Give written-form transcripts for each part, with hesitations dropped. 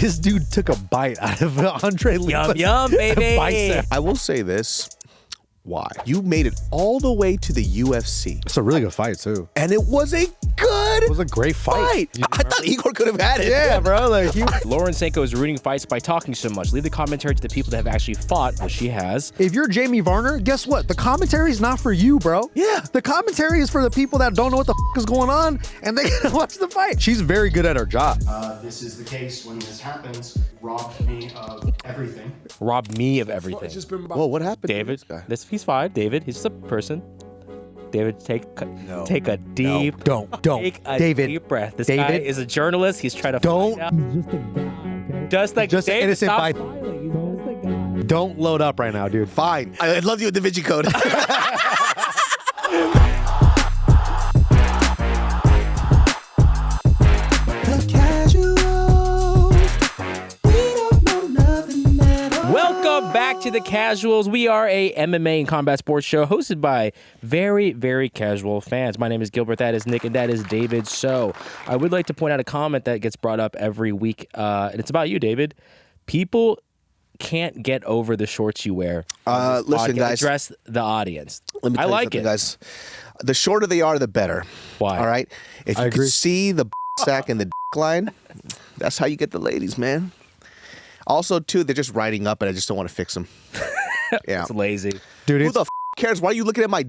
This dude took a bite out of Andre Lima's Yum, baby. bicep. I will say this. Why? You made it all the way to the UFC. It's a really good fight, too. And it was a good It was a great fight. I thought Igor could have had it. Yeah, bro. Like, Lauren Sanko is ruining fights by talking so much. Leave the commentary to the people that have actually fought, which she has. if you're Jamie Varner, guess what? The commentary is not for you, bro. Yeah. The commentary is for the people that don't know what the is going on, and they gotta watch the fight. She's very good at her job. This is the case when this happens. Robbed me of everything. Robbed me of everything. Whoa, what happened David, to this guy? he's fine. David, he's just a person. David, take a deep, Don't. take a David, deep breath. This David, guy is a journalist. He's trying to Don't. find out. Just like Just David, innocent stop by- smiling. He's just a guy. Don't load up right now, dude. Fine. I love you with the Vinci code. Welcome back to the Casuals. We are a MMA and combat sports show hosted by very, very casual fans. My name is Gilbert, that is Nick, and that is David. So I would like to point out a comment that gets brought up every week, and it's about you, David. People can't get over the shorts you wear. Listen, guys. Address the audience. Let me tell I you like something, it. guys. The shorter they are, the better. Why? All right? If I you agree. can see the sack and the line, that's how you get the ladies, man. Also, too, they're just riding up, and I just don't want to fix them. Yeah. It's lazy. Dude, Who it's, the cares? Why are you looking at my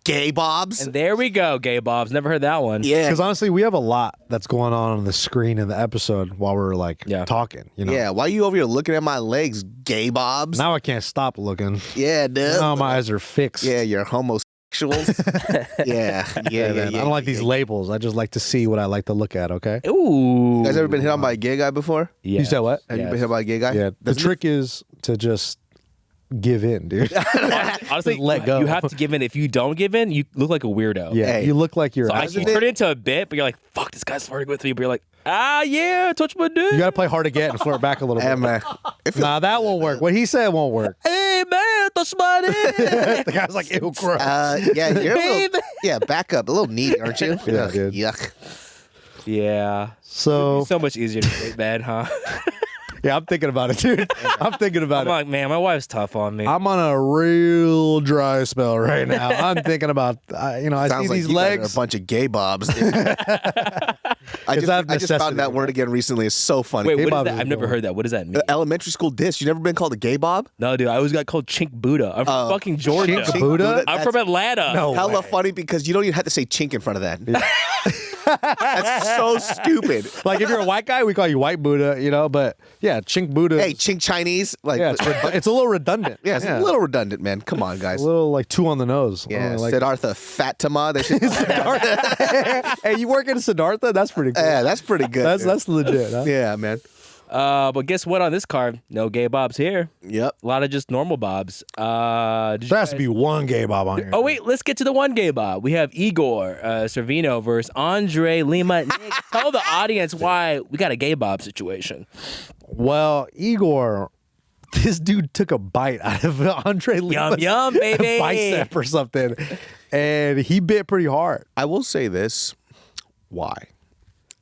gay bobs? And there we go, gay bobs. Never heard that one. Yeah. because honestly, we have a lot that's going on the screen in the episode while we're like Yeah. talking. You know. Yeah. Why are you over here looking at my legs, gay bobs? Now I can't stop looking. Yeah, dude. Now my eyes are fixed. Yeah, you're homosexuals. yeah. Man, I don't like these labels. I just like to see what I like to look at. Okay. Ooh. You guys ever been hit on by a gay guy before? Yeah. You said what? Have you been hit by a gay guy? Yeah. The Doesn't trick is to just give in, dude. Honestly, Just let go. You have to give in. If you don't give in, you look like a weirdo. Yeah. Hey. You look like you're. So I asshole. can turn it into a bit, but you're like, fuck, this guy's flirting with me. But you're like, yeah, touch my dick. You gotta play hard to get and flirt back a little Hey, bit. man. If it- Nah, that won't work. What he said won't work. Hey, man, touch my dick. The guy's like, ew, gross. yeah, you're a little, back up. A little needy, aren't you? Yeah, Ugh, dude. Yuck. Yeah. So So much easier to date, man, huh? yeah, I'm thinking about it, dude. I'm thinking about I'm it. like, man, my wife's tough on me. I'm on a real spell right now. I'm thinking about, I see Sounds like these you guys are legs. a bunch of gay bobs. Dude. I It's out of just necessity, found that word again recently. It's so funny. Wait, what is bob that? is I've never cool. heard that. What does that mean? Elementary school diss. You never been called a gay bob? No, dude, I always got called Chink Buddha. I'm from fucking Georgia. Chink Buddha? I'm from Atlanta. No. Hella way. funny because you don't even have to say chink in front of that. That's so stupid. Like if you're a white guy, we call you white Buddha, but yeah, chink Buddha. Hey, chink Chinese. Like, yeah, it's a little redundant. yeah, it's a little redundant, man. Come on, guys. A little like two on the nose. Yeah, like, Siddhartha Fatima. They should, hey, you work in Siddhartha? That's pretty cool. yeah, that's pretty good. That's legit. Huh? yeah, man. But guess what? On this card, no gay bobs here. Yep. A lot of just normal bobs. Did you There has guys- to be one gay bob on here. Oh wait, let's get to the one gay bob. We have Igor Servino versus Andre Lima. Nick, tell the audience why we got a gay bob situation. Well, Igor, this dude took a bite out of Andre Lima's Yum, baby. bicep or something, and he bit pretty hard. I will say this. Why?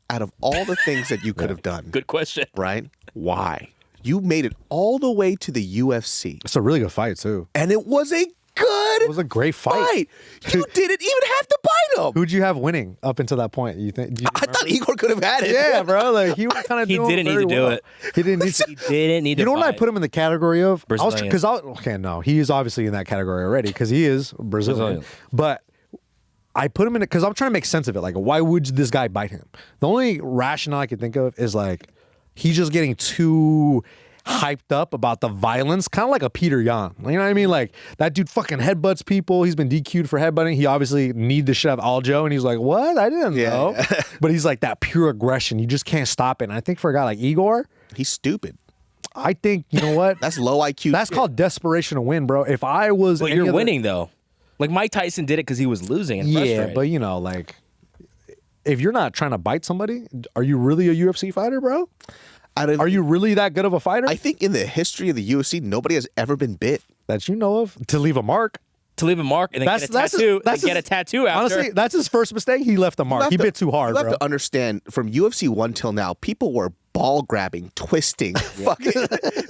Out of all the things that you could have done, Good question. right? Why? You made it all the way to the UFC, It's a really good fight too. and it was a good It was a great fight. You didn't even have to bite him. Who'd you have winning up until that point? You think? I thought Igor could have had it. Yeah, bro. Like he was kind of. He didn't need to do it. He didn't need to. He didn't need to. You know what I fight. put him in the category of? Brazilian. No, he is obviously in that category already because he is Brazilian. But I put him in it because I'm trying to make sense of it. Like, why would this guy bite him? The only rationale I can think of is like he's just getting too hyped up about the violence, kind of like a Peter Yan. You know what I mean? Like that dude fucking headbutts people. He's been DQ'd for headbutting. He obviously need the shit out of Aljo, and he's like, "What? I didn't know." But he's like that pure aggression. You just can't stop it. And I think for a guy like Igor, He's stupid. I think you know what? That's low IQ. That's shit. called desperation to win, bro. If I was, But any you're other- winning though. Like Mike Tyson did it because he was losing. And Yeah, frustrated. but you know, like, if you're not trying to bite somebody, are you really a UFC fighter, bro? Are you really that good of a fighter I think in the history of the UFC, nobody has ever been bit. that you know of to leave a mark? to leave a mark and then That's- get a that's his- tattoo. that's Get his- a tattoo after. Honestly, that's his first mistake. He left a mark. He bit too hard, You bro. have to understand, from UFC 1 till now, people were ball grabbing, twisting, fucking,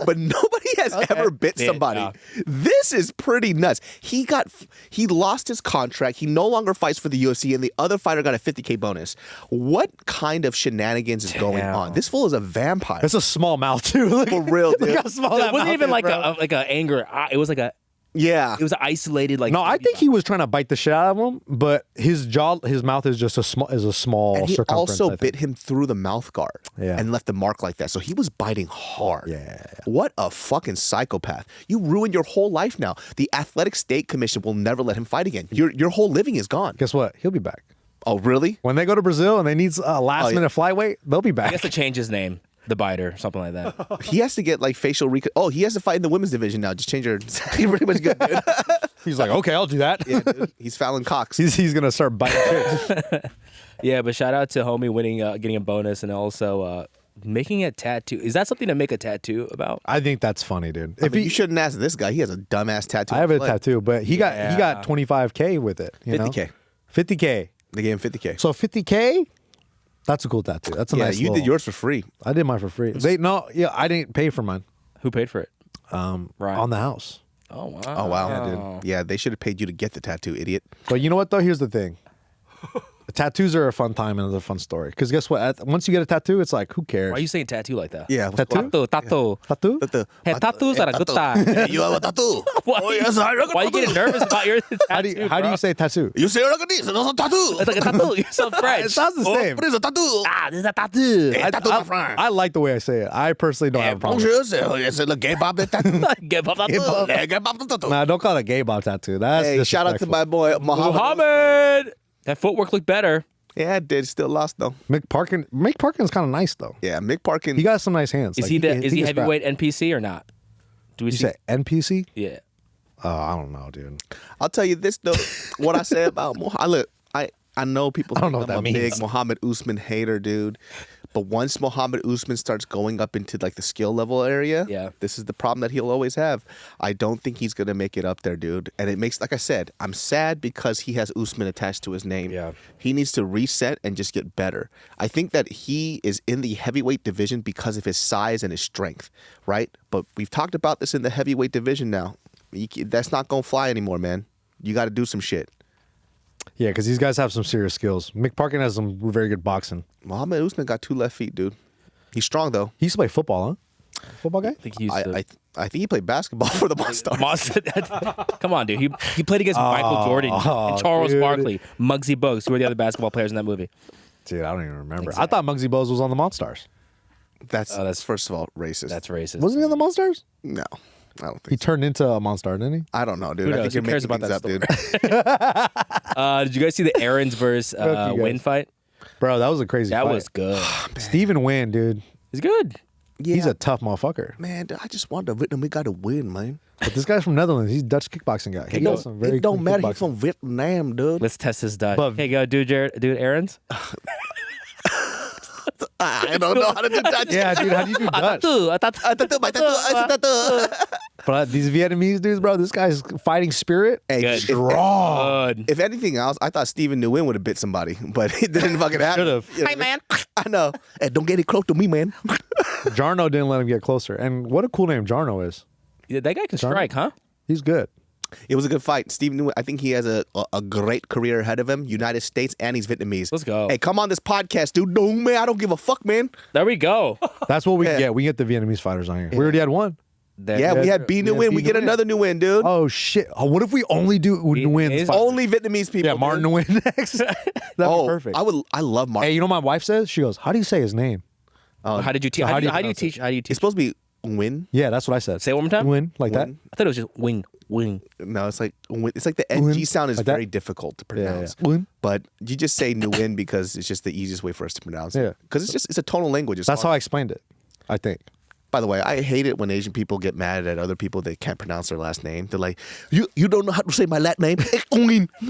but nobody has ever bit somebody. Yeah. This is pretty nuts. He lost his contract. He no longer fights for the UFC, and the other fighter got a $50K bonus. What kind of shenanigans is going on? This fool is a vampire. It's a small mouth too. For real, dude. Look how small It that wasn't mouth even is, like bro. a anger. It was like a. Yeah. It was isolated. Like No, I think he was trying to bite the shit out of him, but his mouth is just a small And he circumference. also I think. bit him through the mouth guard Yeah. and left a mark like that. So he was biting hard. Yeah. What a fucking psychopath. You ruined your whole life now. The Athletic State Commission will never let him fight again. Your whole living is gone. Guess what? He'll be back. Oh, really? When they go to Brazil and they need a last minute flyweight, they'll be I back. guess to change his name, the Biter, something like that. He has to get like facial Oh, he has to fight in the women's division now. Just change her. He's pretty much good, dude. He's like, okay, I'll do that. Yeah, dude. He's Fallon Cox. He's gonna start biting chicks. Yeah, but shout out to homie winning, getting a bonus, and also making a tattoo. Is that something to make a tattoo about? I think that's funny, dude. If you shouldn't ask this guy. He has a dumbass tattoo. I have on a his leg. tattoo, but he got 25K with it. You know? 50K. 50K. They gave him 50K. So 50K. That's a cool tattoo. That's a yeah, nice. you did yours for free. I did mine for free. I didn't pay for mine. Who paid for it? Ryan. Ryan. On the house. Oh wow. Oh wow, yeah, dude. Yeah, they should have paid you to get the tattoo, idiot. But you know what though? Here's the thing. Tattoos are a fun time and it's a fun story. Because guess what? Once you get a tattoo, it's like, who cares? Why are you saying tattoo like that? Yeah, Tattoo? Tattoo. Tattoo? Hey, tattoos are a good time. Hey, you have a tattoo. Why, Oh, yes, I got a why are you getting tattoo. nervous about your tattoo? How do you say tattoo? You say like this, and also tattoo. It's like a tattoo. You're so French. It sounds the same. What is a tattoo? Ah, this is a tattoo. Hey, tattoo, my friend. I like the way I say it. I personally don't have a problem. Bonjour, c'est le gay bob de tattoo. Give up tattoo. Le gay bob de tattoo. Nah, don't call it a gay bob tattoo. That's Hey, shout out to my boy Muhammad. Muhammad. That footwork looked better. Yeah, it did. Still lost though. Mick Parkin's kind of nice though. Yeah, Mick Parkin. He got some nice hands. Is Like, he can scrap. heavyweight NPC or not? Do we You see? say NPC? Yeah. I don't know, dude. I'll tell you this though. What I say about Muhammad. Look, I know people. I don't know think what I'm that a means. big Muhammad Usman hater, dude. But once Muhammad Usman starts going up into like the skill level area, Yeah. this is the problem that he'll always have. I don't think he's gonna make it up there, dude. And it makes, like I said, I'm sad because he has Usman attached to his name. Yeah. He needs to reset and just get better. I think that he is in the heavyweight division because of his size and his strength, right? But we've talked about this in the heavyweight division now. That's not gonna fly anymore, man. You got to do some shit. Yeah, because these guys have some serious skills. Mick Parkin has some very good boxing. Muhammad Usman got 2 left feet, dude. He's strong though. He used to play football, huh? Football guy? I think he used to. I think he played basketball for the Monstars. Come on, dude. He played against Michael Jordan and Charles dude. Barkley, Muggsy Bogues, who were the other basketball players in that movie. Dude, I don't even remember. I thought Muggsy Bogues was on the Monstars. That's first of all racist. That's racist. Wasn't he on the Monstars? No, I don't think. He turned into a Monster, didn't he? I don't know, dude. Who I knows? think Who you're cares making about things that up, story? dude. Did you guys see the Aaron's versus you guys. Wynn fight? Bro, that was a crazy That fight. was good. Steven Wynn, dude. He's good. He's Yeah. a tough motherfucker. Man, dude, I just want the Vietnam guy to win, man. But this guy's from Netherlands. He's a Dutch kickboxing guy. He It got some very don't clean matter. He's kickboxing. from Vietnam, dude. Let's test his Dutch. But- Hey, go do Aaron's. I don't know how to do Dutch. Yeah, dude, how do you do Dutch? Tattoo, my tattoo, I said tattoo. But these Vietnamese dudes, bro, this guy's fighting spirit. Hey, Good. Strong. Good. if anything else, I thought Steven Nguyen would have bit somebody, but it didn't fucking happen. Should've. You know what I mean? I know. Hey, don't get it close to me, man. Jarno didn't let him get closer. And what a cool name Jarno is. Yeah, that guy can strike, huh? He's good. It was a good fight. Steven Nguyen, I think he has a great career ahead of him. United States, and he's Vietnamese. Let's go. Hey, come on this podcast, dude. No, man, I don't give a fuck, man. There we go. That's what we Yeah. get. We get the Vietnamese fighters on here. We already had one. Yeah, we had B Nguyen. We get another Nguyen, dude. Oh, shit. Oh, what if we only do Nguyen's is- fight? Only Vietnamese people. Yeah, Martin dude. Nguyen next. That'd be perfect. I love Martin. Hey, you know what my wife says? She goes, how do you say his name? How did you teach? So How do you pronounce teach? How do you It's teach? supposed to be Nguyen. Yeah, that's what I said. Say it one more time. Nguyen, like that? Nguyen. I thought it was just wing. No, it's like Nguyen. It's like the Nguyen. NG sound is Like that? very difficult to Yeah, yeah. pronounce. Nguyen. But you just say Nguyen because it's just the easiest way for us to pronounce Yeah. it. Because it's a tonal language. It's That's how hard. I explained it, I think. By the way, I hate it when Asian people get mad at other people that can't pronounce their last name. They're like, you don't know how to say my last name?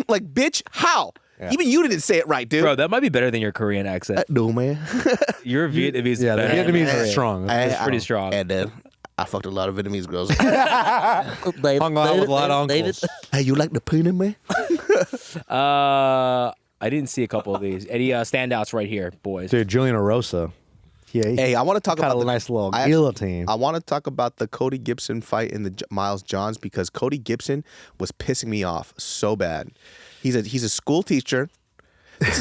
Like, bitch, how? Yeah. Even you didn't say it right, dude. Bro, that might be better than your Korean accent. No, man. Your Vietnamese is Yeah, the better. Vietnamese man. is strong. I- It's pretty strong. And I fucked a lot of Vietnamese girls. Hung out with a lot of uncles. Hey, you like the peanut, man? I didn't see a couple of these. Any standouts right here, boys? Dude, Julian Erosa. Yeah, Hey, I want to talk about a nice little I actually- guillotine. I want to talk about the Cody Gibson fight in the Miles Johns because Cody Gibson was pissing me off so bad. He's a school teacher.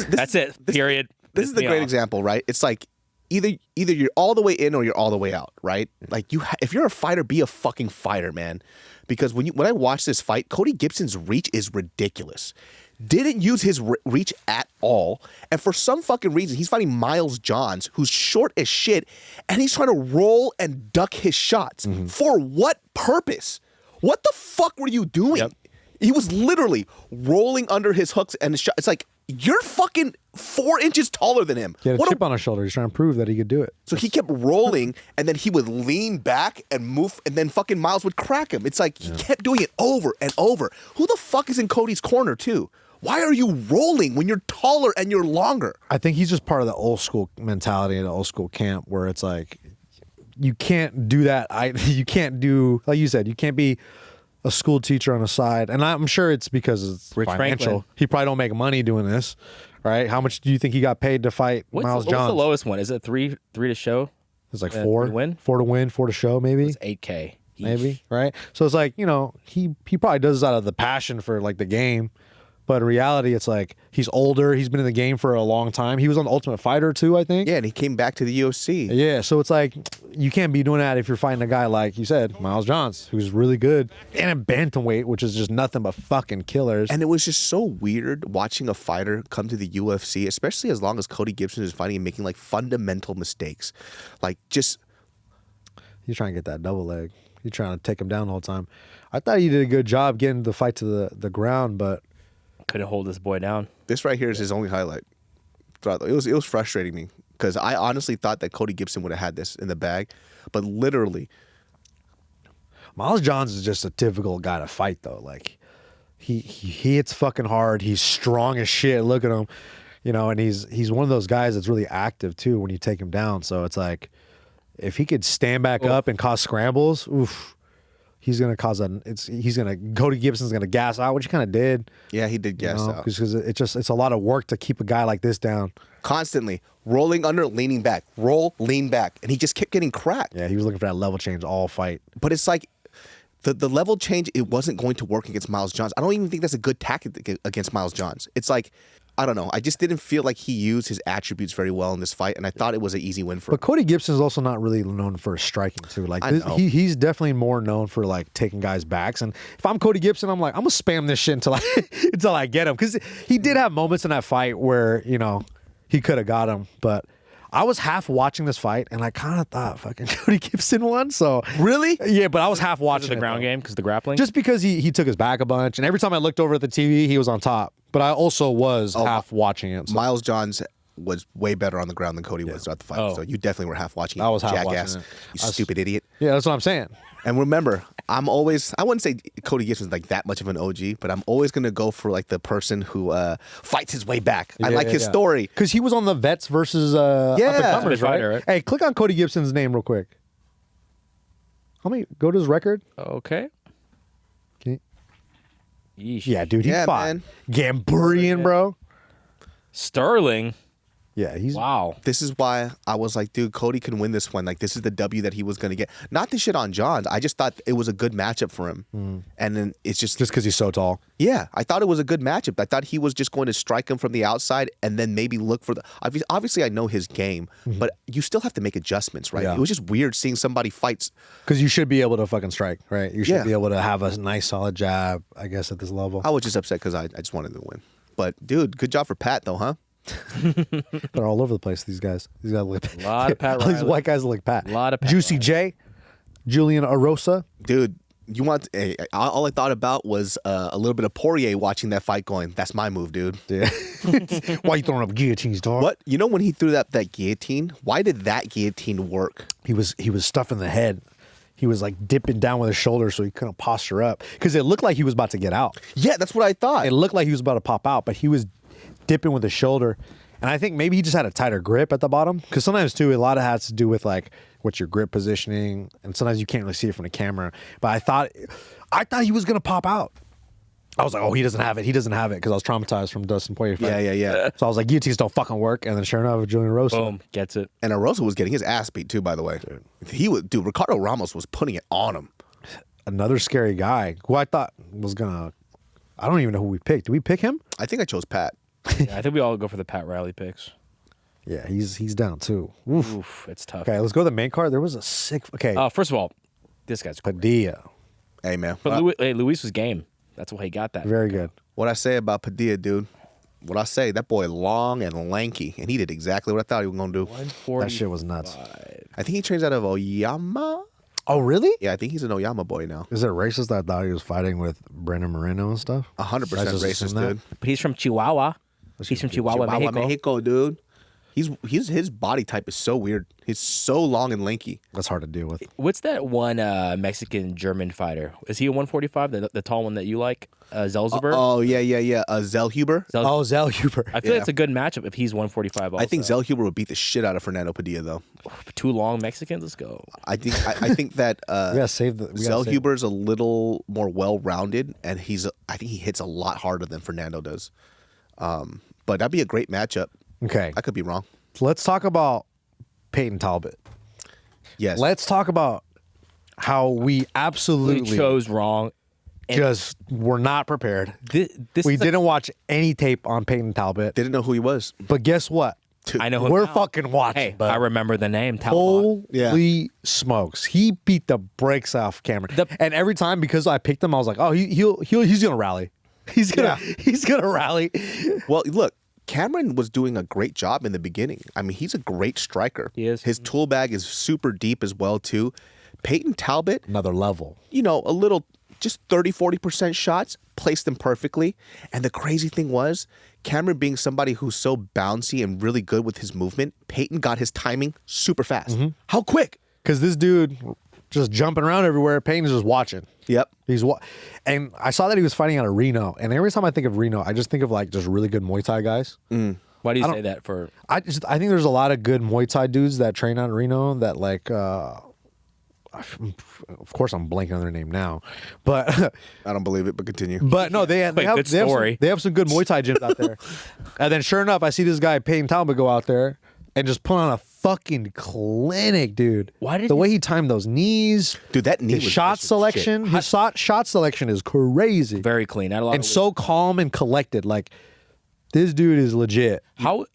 That's it. Period. This is the great example, right? It's like either you're all the way in or you're all the way out, right? Like if you're a fighter, be a fucking fighter, man. Because when I watch this fight, Cody Gibson's reach is ridiculous. Didn't use his reach at all. And for some fucking reason, he's fighting Miles Johns, who's short as shit, and he's trying to roll and duck his shots. For what purpose? What the fuck were you doing? Yep. He was literally rolling under his hooks and his shot. It's like, you're fucking 4 inches taller than him. He had a chip on his shoulder. He's trying to prove that he could do it. So he kept rolling, and then he would lean back and move, and then fucking Miles would crack him. It's like he kept doing it over and over. Who the fuck is in Cody's corner, too? Why are you rolling when you're taller and you're longer? I think he's just part of the old school mentality and the old school camp where it's like, you can't do that. You can't do, like you said, you can't be a school teacher on the side. And I'm sure it's because it's Rich financial. Franklin. He probably don't make money doing this, right? How much do you think he got paid to fight Miles Johns? What's the lowest one? Is it three to show? It's like to 4. win? 4 to win, 4 to show, maybe. It's 8K. Maybe, right? So it's like, he probably does this out of the passion for like the game. But in reality, it's like he's older. He's been in the game for a long time. He was on the Ultimate Fighter too, I think. Yeah, and he came back to the UFC. Yeah, so it's like you can't be doing that if you're fighting a guy like you said, Miles Johns, who's really good, and a bantamweight, which is just nothing but fucking killers. And it was just so weird watching a fighter come to the UFC, especially as long as Cody Gibson is fighting and making like fundamental mistakes. Like just He's trying to get that double leg. He's trying to take him down the whole time. I thought he did a good job getting the fight to the ground, but Couldn't hold this boy down. this right here is his only highlight. It was frustrating me because I honestly thought that Cody Gibson would have had this in the bag, but literally, Miles Johns is just a typical guy to fight though. Like he hits fucking hard. He's strong as shit. Look at him, and he's one of those guys that's really active too when you take him down. So it's like if he could stand back up and cause scrambles, oof. Cody Gibson's gonna gas out, which he kind of did. yeah, he did gas out because it's a lot of work to keep a guy like this down. constantly rolling under, leaning back, roll, lean back, and he just kept getting cracked. Yeah, he was looking for that level change all fight. But it's like the level change, it wasn't going to work against Miles Johns. I don't even think that's a good tactic against Miles Johns. It's like, I don't know. I just didn't feel like he used his attributes very well in this fight, and I thought it was an easy win for him. But Cody Gibson is also not really known for striking too. Like I know. he's definitely more known for like taking guys' backs. And if I'm Cody Gibson, I'm like, I'm gonna spam this shit until I get him, because he did have moments in that fight where he could have got him. But I was half watching this fight, and I kind of thought fucking Cody Gibson won. So Really? yeah, but I was half watching The it, ground though. game because the grappling. Just because he took his back a bunch, and every time I looked over at the TV, he was on top. But I also was half watching it. So. Miles Johns was way better on the ground than Cody was throughout the fight. Oh. So you definitely were half watching it. I was half jackass. watching it. You stupid idiot. Yeah, that's what I'm saying. And remember, I wouldn't say Cody Gibson's like that much of an OG, but I'm always going to go for like the person who fights his way back. I like his story. Because he was on the Vets versus up and comers, Good fighter, right? Hey, click on Cody Gibson's name real quick. Go to his record. Okay. Can Yeesh. Yeah, dude, he Yeah, fought man. Gamburian, bro. Sterling. Yeah, he's Wow. This is why I was like, dude, Cody can win this one. Like, this is the W that he was going to get. Not to shit on Johns. I just thought it was a good matchup for him. And then it's just just because he's so tall. yeah, I thought it was a good matchup. I thought he was just going to strike him from the outside and then maybe look for the. Obviously, I know his game, but you still have to make adjustments, right? Yeah. It was just weird seeing somebody fight. Because you should be able to fucking strike, right? You should Yeah. be able to have a nice solid jab, I guess, at this level. I was just upset because I just wanted to win. But dude, good job for Pat though, huh? They're all over the place, these guys. These guys look A lot of Pat all these Riley. white guys look Pat. A lot of Pat Juicy J, Julian Arosa. Dude, you want? All I thought about was a little bit of Poirier watching that fight, going, "That's my move, dude." Yeah. Why you throwing up guillotines, dog? What? You know when he threw that guillotine? Why did that guillotine work? He was stuffing the head. He was like dipping down with his shoulder so he couldn't posture up, because it looked like he was about to get out. Yeah, that's what I thought. It looked like he was about to pop out, but he was dipping with his shoulder. And I think maybe he just had a tighter grip at the bottom, because sometimes too, a lot of it has to do with like what's your grip positioning, and sometimes you can't really see it from the camera. But I thought he was gonna pop out. I was like, oh, he doesn't have it. He doesn't have it because I was traumatized from Dustin Poirier fight. Yeah. So I was like, guillotines don't fucking work. And then sure enough, Julian Rosa. Boom, gets it. And Rosa was getting his ass beat too, by the way. Dude, Ricardo Ramos was putting it on him. Another scary guy who I thought was gonna. I don't even know who we picked. Did we pick him? I think I chose Pat. Yeah, I think we all go for the Pat Riley picks. Yeah, he's down too. Oof. Oof, it's tough. Okay, let's go to the main card. There was a sick. Okay, First of all, this guy's great. Padilla, Hey, man. But Luis was game. That's why he got that. very good. What I say about Padilla, dude? What I say, that boy long and lanky, and he did exactly what I thought he was going to do. That shit was nuts. I think he trains out of Oyama. Oh, really? Yeah, I think he's an Oyama boy now. Is it racist that I thought he was fighting with Brandon Moreno and stuff? 100% Should I just racist, assume that? dude. But he's from Chihuahua. He's from Chihuahua, Mexico. dude. His body type is so weird. He's so long and lanky. That's hard to deal with. What's that one Mexican-German fighter? Is he a 145, the tall one that you like? Zelzberg? Oh, yeah. Zellhuber. Oh, Zell Huber. I feel like it's a good matchup if he's 145 also. I think Zellhuber would beat the shit out of Fernando Padilla, though. Two long Mexicans? Let's go. I think that We gotta save the. Zellhuber's a little more well-rounded, and I think he hits a lot harder than Fernando does. But that'd be a great matchup. Okay, I could be wrong. let's talk about Peyton Talbot. Yes. Let's talk about how we absolutely We chose wrong. just were not prepared. This We is didn't watch any tape on Peyton Talbot. Didn't know who he was. But guess what? I know who We're now. fucking watching. Hey, but I remember the name. Talbot. holy smokes, he beat the brakes off Cameron. And every time, because I picked him, I was like, oh, he's gonna rally. He's gonna rally. Well, look, Cameron was doing a great job in the beginning. I mean, he's a great striker. He is. His tool bag is super deep as well, too. Peyton Talbot, Another level. a little, just 30, 40% shots, placed them perfectly. And the crazy thing was, Cameron being somebody who's so bouncy and really good with his movement, Peyton got his timing super fast. Mm-hmm. How quick? Because this dude just jumping around everywhere. Peyton's just watching. Yep. And I saw that he was fighting out of Reno. And every time I think of Reno, I just think of like just really good Muay Thai guys. Why do you say that for? I think there's a lot of good Muay Thai dudes that train out of Reno that like. Of course, I'm blanking on their name now, but I don't believe it, but continue. but no, they have good story. they have some good Muay Thai gyms out there. And then sure enough, I see this guy Peyton Talbot go out there and just put on a fucking clinic, dude. Why did the he- way he timed those knees, Dude, that knee his was shot vicious as selection, shit. his shot selection is crazy Very clean. Not a lot and of so calm and collected. Like this dude is legit. How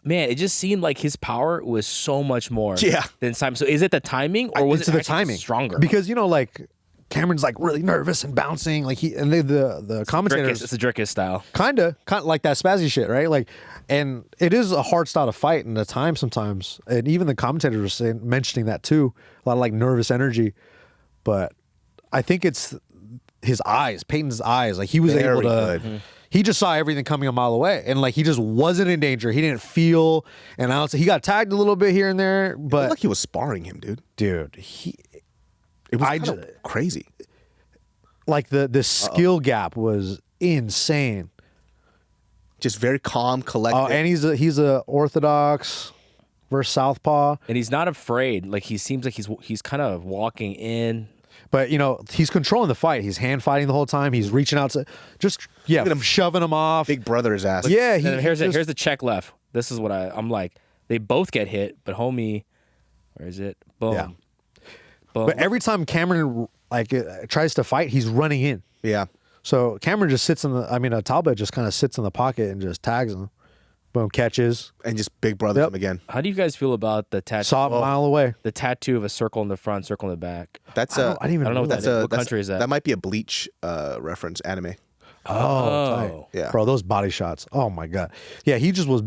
man, it just seemed like his power was so much more than Simon. So is it the timing or was It's it the actually timing stronger? because like Cameron's like really nervous and bouncing like the commentators it's a Drickus style. kind of like that spazzy shit, right? Like, and it is a hard style to fight in the time sometimes, and even the commentators were mentioning that too. A lot of like nervous energy, but I think it's his eyes, Peyton's eyes. Like he was able Very to. good. He just saw everything coming a mile away, and like he just wasn't in danger. He didn't feel, and I would say he got tagged a little bit here and there, It looked but like he was sparring him, dude. dude, It was I kind of crazy. like the skill gap was insane. Just very calm, collected. Oh, and he's a orthodox versus southpaw, And he's not afraid. Like he seems like he's kind of walking in. but he's controlling the fight. He's hand fighting the whole time. He's reaching out to just at him. shoving him off. Big brother his ass. Yeah, And then here's the check left. This is what I'm like. They both get hit, but homie, where is it? Boom. Yeah. Boom. But every time Cameron tries to fight, he's running in. Yeah. So Cameron just sits Talbot just kind of sits in the pocket and just tags him. Boom, catches. And just big brother Yep. him again. How do you guys feel about the tattoo? Saw it a mile away. The tattoo of a circle in the front, circle in the back. That's I didn't even I don't know what know that that. is. What country is that? That might be a Bleach reference, anime. Oh, Yeah. Bro, those body shots. Oh my god. Yeah, he just was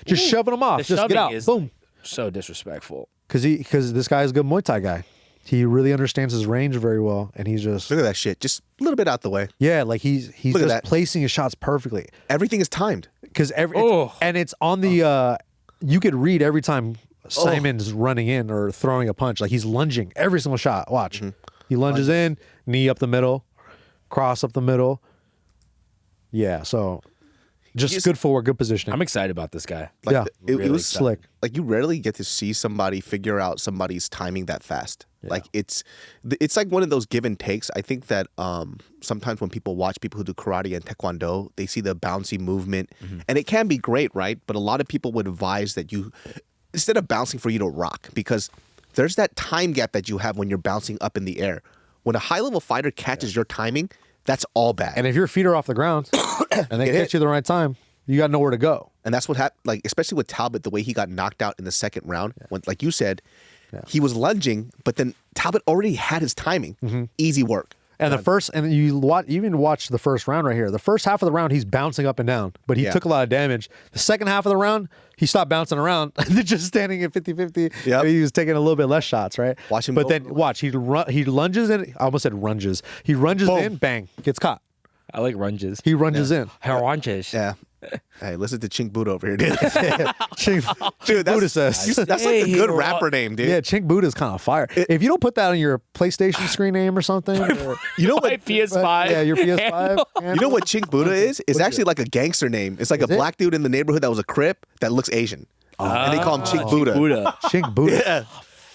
just shoving him off. The Just get shoving out. is Boom. so disrespectful. Because this guy is a good Muay Thai guy. He really understands his range very well, and he's just Look at that shit. Just a little bit out the way. like he's Look at just that. placing his shots perfectly. Everything is timed. Because Oh. and it's on the you could read every time Simon's running in or throwing a punch, like he's lunging every single shot. Watch, he lunges in, knee up the middle, cross up the middle. Yeah, so Just good forward, good positioning. I'm excited about this guy. Like Yeah. it Really was excited. Slick. like you rarely get to see somebody figure out somebody's timing that fast. Like it's like one of those give and takes. I think that sometimes when people watch people who do karate and taekwondo, they see the bouncy movement, and it can be great, right? But a lot of people would advise that you, instead of bouncing, for you to rock, because there's that time gap that you have when you're bouncing up in the air. When a high level fighter catches your timing, that's all bad. And if your feet are off the ground and they Get catch hit. you the right time, you got nowhere to go. And that's what happened, like, especially with Talbot, the way he got knocked out in the second round. When, like you said, he was lunging, but then Talbot already had his timing. Easy work. And you even watch the first round right here. The first half of the round, he's bouncing up and down, but he took a lot of damage. The second half of the round, he stopped bouncing around. They're just standing at 50-50. Yep. He was taking a little bit less shots, right? Watch him But go then for the watch, he lunges in. I almost said runges. He lunges in, bang, gets caught. I like runges. He lunges in. Runges. Yeah. Hey, listen to Chink Buddha over here, dude. Chink, Dude, Buddha that's, says. that's like a good rapper name, dude. Yeah, Chink Buddha's kind of fire. If you don't put that on your PlayStation screen name or something, or, You know what? My PS5. yeah, your PS5. You know what Chink Buddha is? It's actually like a gangster name. It's like a black dude in the neighborhood that was a Crip that looks Asian. And they call him Chink Buddha. Buddha. Chink Buddha. Yeah.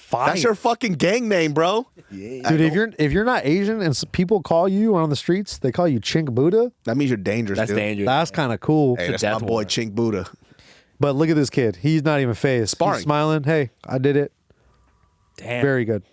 Fire. That's your fucking gang name, bro. Dude, if you're not Asian and people call you on the streets, they call you Chink Buddha. That means you're dangerous, That's dude. dangerous. That's kind of cool. Hey, that's death my boy warrant. Chink Buddha. But look at this kid. He's not even phased. Sparring. He's smiling. Hey, I did it. Damn. Very good.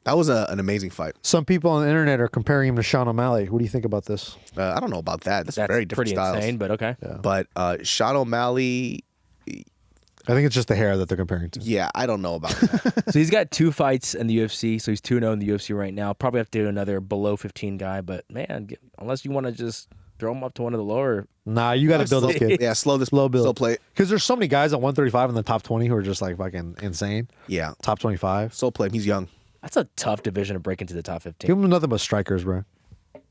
That was an amazing fight. Some people on the internet are comparing him to Sean O'Malley. What do you think about this? I don't know about that. That's, That's very different pretty styles. insane, but okay. But Sean O'Malley, I think it's just the hair that they're comparing to. yeah, I don't know about that. So he's got 2 fights in the UFC, so he's 2-0 in the UFC right now. Probably have to do another below 15 guy, but man, unless you want to just throw him up to one of the lower. Nah, you got to build this kid. Yeah, slow Slow build. Slow play. Because there's so many guys at 135 in the top 20 who are just like fucking insane. Yeah, Top 25. slow play. He's young. That's a tough division to break into the top 15. Give him nothing but strikers, bro.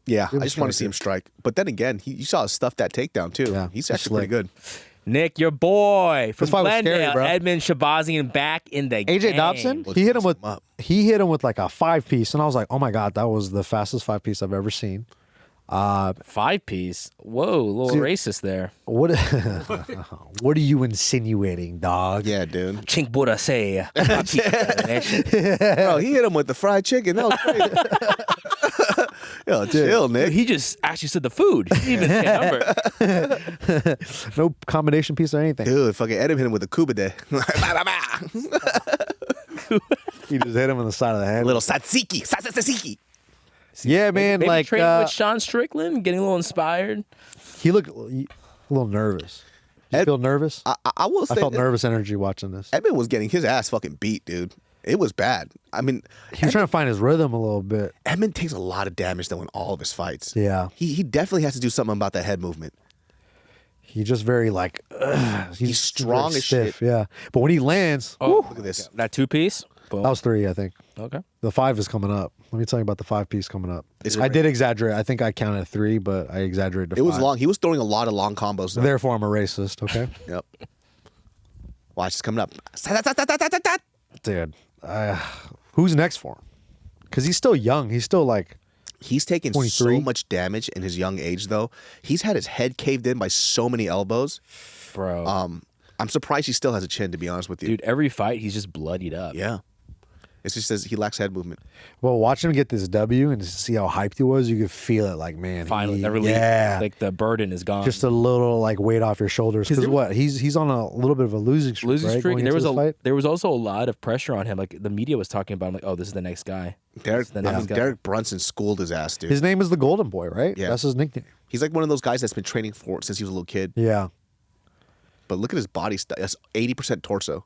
Yeah, He I was just want to see striker. him strike. But then again, you saw him stuff that takedown too. Yeah, He's he's actually pretty good. Nick, your boy from This fight was Glendale, scary, bro. Edmund Shabazian back in the AJ game. Dobson, Let's he hit him bust with him up. like a 5-piece, and I was like, oh my god, that was the fastest 5-piece I've ever seen. 5-piece. Whoa, a little racist there. What? What are you insinuating, dog? Yeah, dude. Chink Buddha say. Bro, he hit him with the fried chicken. That was crazy. Yo, chill, Nick. He just actually said the food. He didn't even say a number. No combination piece or anything. Dude, fucking Adam hit him with a kubide. He just hit him on the side of the head. Little satsiki. Satsiki. Yeah, man. Maybe like training with Sean Strickland, getting a little inspired. he looked a little nervous. You Ed- feel nervous? I will say I felt that nervous energy watching this. Edmund was getting his ass fucking beat, dude. It was bad. I mean, He was trying to find his rhythm a little bit. Edmund takes a lot of damage though in all of his fights. Yeah. He definitely has to do something about that head movement. He just very like He's strong very as stiff. shit. Yeah, but when he lands, Look at this. That 2-piece? Boom. that was 3, I think. Okay. The 5 is coming up. Let me tell you about the 5-piece coming up. Is it I right? did exaggerate. I think I counted 3, but I exaggerated to It was 5. long. He was throwing a lot of long combos. Though. Therefore, I'm a racist. Okay, Yep. Watch, it's coming up. dude. Who's next for him? Because he's still young. He's still like He's taken 23. so much damage in his young age, though. He's had his head caved in by so many elbows. Bro. I'm surprised he still has a chin, to be honest with you. Dude, every fight, he's just bloodied up. Yeah. It's just says he lacks head movement. well. Watching him get this W and to see how hyped he was, you could feel it. Like man, Finally, he- the relief. yeah, Like the burden is gone. just a little like weight off your shoulders. 'Cause Because there- what he's on a little bit of a losing streak. losing right, streak. going There into was this fight? there was also a lot of pressure on him. Like the media was talking about him, like, oh, this is the next guy. Derek, This is the next guy. Derek Brunson schooled his ass, dude. His name is the Golden Boy, right? Yeah. That's his nickname. He's like one of those guys that's been training for since he was a little kid. Yeah, But look at his body. That's 80% torso.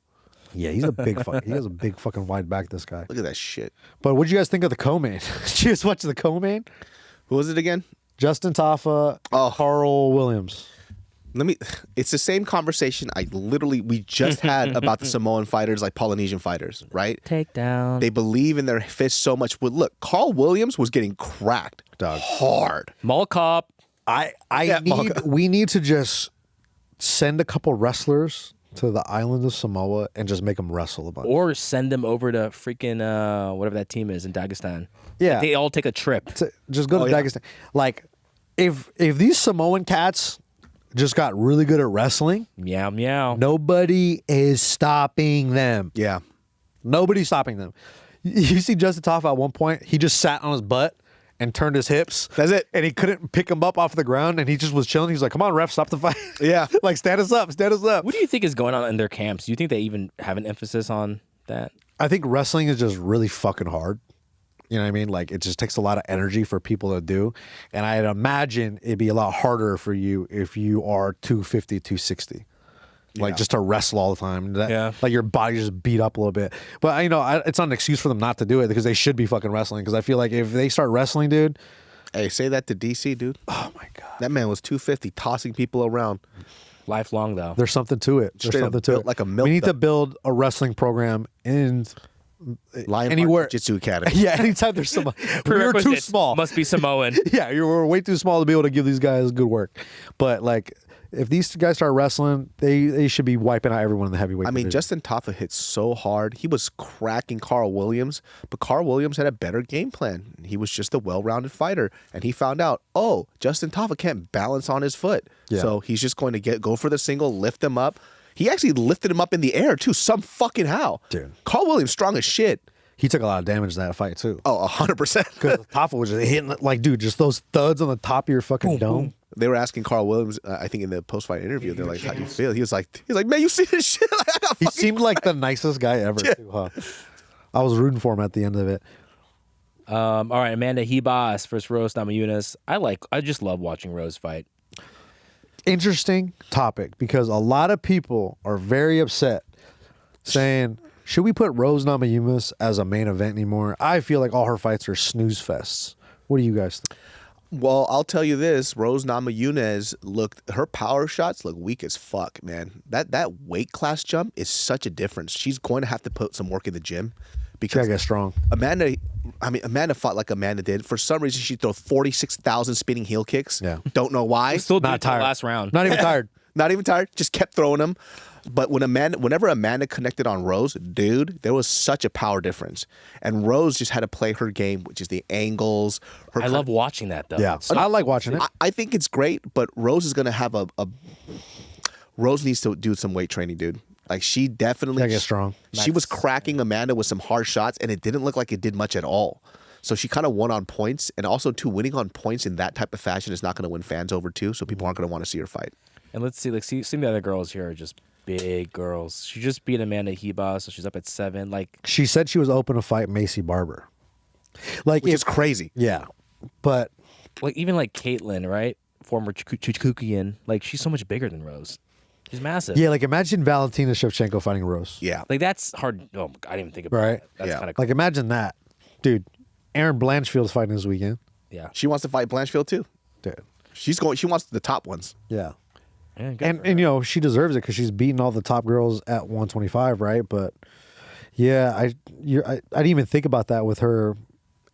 yeah. He's a big fuck. He has a big fucking wide back. This guy. Look at that shit. But what would you guys think of the co-main? Did you guys watch the co-main? Who was it again? Justin Tafa, Oh. Karl Williams. It's the same conversation we just had about the Samoan fighters, like Polynesian fighters, right? Takedown. They believe in their fists so much. Well, look, Carl Williams was getting cracked Dog. hard. Mall cop. We need to just send a couple wrestlers to the island of Samoa and just make them wrestle a bunch. Or send them over to freaking whatever that team is in Dagestan. Yeah. They all take a trip. Just go to yeah. Dagestan. Like, if these Samoan cats just got really good at wrestling. Meow, meow. Nobody is stopping them. Yeah. Nobody's stopping them. You see Justin Tafa at one point, he just sat on his butt and turned his hips. That's it. And he couldn't pick him up off the ground, and he just was chilling. He's like, come on, ref, stop the fight. Yeah. Like, stand us up, stand us up. What do you think is going on in their camps? Do you think they even have an emphasis on that? I think wrestling is just really fucking hard. You know what I mean? Like, it just takes a lot of energy for people to do. And I'd imagine it'd be a lot harder for you if you are 250, 260. Like, just to wrestle all the time. Like, your body just beat up a little bit. But, it's not an excuse for them not to do it because they should be fucking wrestling. Because I feel like if they start wrestling, dude. Hey, say that to DC, dude. Oh, my God. That man was 250, tossing people around. Lifelong, though. There's something to it. There's something to it. Like a milk we need to dud. build a wrestling program in Lion anywhere. Park Jiu-Jitsu Academy. Yeah, anytime there's some. We're too Prerequisites small. Must be Samoan. Yeah, we're way too small to be able to give these guys good work. But, like, if these guys start wrestling, they should be wiping out everyone in the heavyweight division. Justin Tafa hit so hard. He was cracking Karl Williams, but Karl Williams had a better game plan. He was just a well-rounded fighter, and he found out, Justin Tafa can't balance on his foot. Yeah. So he's just going to go for the single, lift him up. He actually lifted him up in the air, too, some fucking how. Dude. Karl Williams strong as shit. He took a lot of damage in that fight, too. Oh, 100%. Because Tafa was just hitting, like, dude, just those thuds on the top of your fucking dome. boom. They were asking Karl Williams, I think in the post-fight interview, they're like, how do you feel? He was like, man, you see this shit? Like, I got He fucking seemed like the nicest guy ever, too, huh? I was rooting for him at the end of it. All right, Amanda Hebas versus Rose Namajunas. I just love watching Rose fight. Interesting topic because a lot of people are very upset saying, should we put Rose Namajunas as a main event anymore? I feel like all her fights are snooze fests. What do you guys think? Well, I'll tell you this: Rose Namajunas her power shots look weak as fuck, man. That weight class jump is such a difference. She's going to have to put some work in the gym She gotta get strong. Amanda fought like Amanda did. For some reason, she throw 46,000 spinning heel kicks. Yeah. Don't know why. Still Not not tired. last round. Not even tired. Not even tired. Just kept throwing them. But whenever Amanda connected on Rose, dude, there was such a power difference. And Rose just had to play her game, which is the angles. I love watching that, though. Yeah, I like watching it. I think it's great, but Rose is going to have Rose needs to do some weight training, dude. Like, she definitely Gotta get strong. She was cracking Amanda with some hard shots, and it didn't look like it did much at all. So she kind of won on points, and also too, winning on points in that type of fashion is not going to win fans over too. So people aren't going to want to see her fight. And let's see, some of the other girls here are just big girls. She just beat Amanda Hebas, so she's up at 7. Like, She said she was open to fight Macy Barber. Like, Which is crazy. Yeah, but even like Caitlyn, right? Former Chukukian. Like, she's so much bigger than Rose. She's massive. yeah, like imagine Valentina Shevchenko fighting Rose. Yeah. Like, that's hard. Oh, I didn't even think about Right. that. That's Yeah. kind of cool. Like imagine that, dude. Aaron Blanchfield's fighting this weekend, Yeah. She wants to fight Blanchfield too. dude. She wants the top ones. Yeah. Yeah, good And for her. you know she deserves it because she's beaten all the top girls at 125, right? But yeah, I didn't even think about that with her.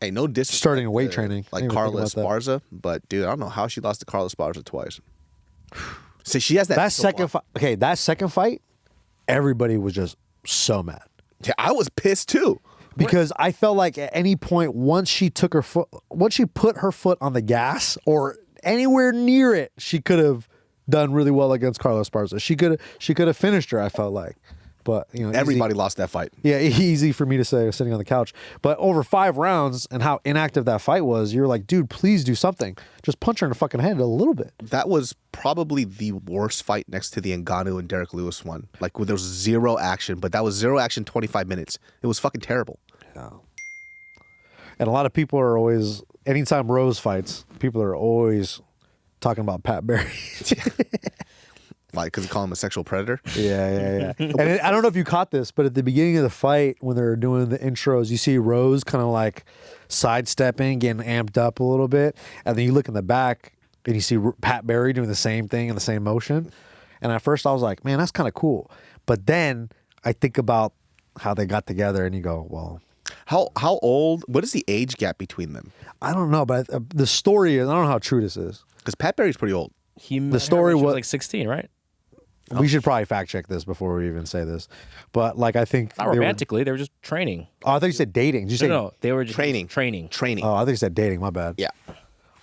Hey, no disrespect Starting weight to, training. I like didn't even Carla think about Esparza, but dude, I don't know how she lost to Carla Esparza twice. So she has that. That second fight, okay, that second fight, everybody was just so mad Yeah, I was pissed too. because I felt like at any point once she put her foot on the gas or anywhere near it, she could have done really well against Carla Esparza. She could have finished her. I felt like, but you know, Everybody lost that fight. Yeah, easy for me to say sitting on the couch. But over 5 rounds and how inactive that fight was, you're like, dude, please do something. Just punch her in the fucking head a little bit. That was probably the worst fight next to the Ngannou and Derek Lewis one. Like, where there was zero action, but that was zero action 25 minutes. It was fucking terrible. And a lot of people are always, anytime Rose fights, people are always talking about Pat Barry. Like, because they call him a sexual predator. Yeah. And I don't know if you caught this, but at the beginning of the fight, when they're doing the intros, you see Rose kind of like sidestepping, getting amped up a little bit. And then you look in the back and you see Pat Barry doing the same thing in the same motion. And at first I was like, man, that's kind of cool. But then I think about how they got together and you go, well, How old? What is the age gap between them? I don't know. But the story is, I don't know how true this is. Because Pat Barry's pretty old. The story was like 16, right? We should probably fact check this before we even say this. But like, I think Not romantically. They were just training. I thought you said dating. Did you say No, they were just Training. Training. Training. Oh, I think you said dating. My bad. Yeah.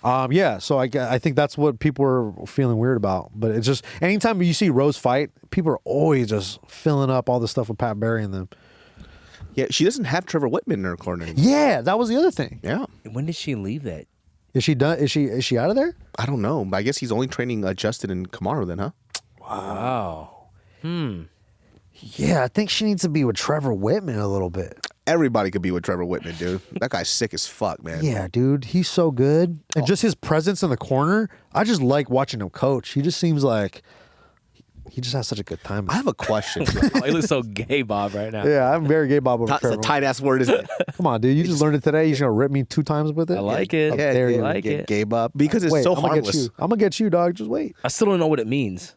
Yeah, so I think that's what people are feeling weird about. But it's just anytime you see Rose fight, people are always just filling up all the stuff with Pat Barry and them. Yeah, she doesn't have Trevor Whitman in her corner anymore. Yeah, that was the other thing. Yeah. When did she leave that? Is she done? Is she out of there? I don't know. I guess he's only training Justin and Kamaru then, huh? Wow. Yeah, I think she needs to be with Trevor Whitman a little bit. Everybody could be with Trevor Whitman, dude. That guy's sick as fuck, man. Yeah, dude, he's so good. And just his presence in the corner, I just like watching him coach. He just seems like he just has such a good time. I have a question. Oh, he looks so gay, Bob, right now. Yeah, I'm very gay Bob over That's a Trevor. tight-ass word, isn't it? Come on, dude. You just learned it today. You're just going to rip me 2 times with it? I like it. Yeah, dare yeah, you. I like yeah, it. Gay Bob. Because it's Wait, so I'm gonna get harmless. you. I'm going to get you, dog. Just wait. I still don't know what it means.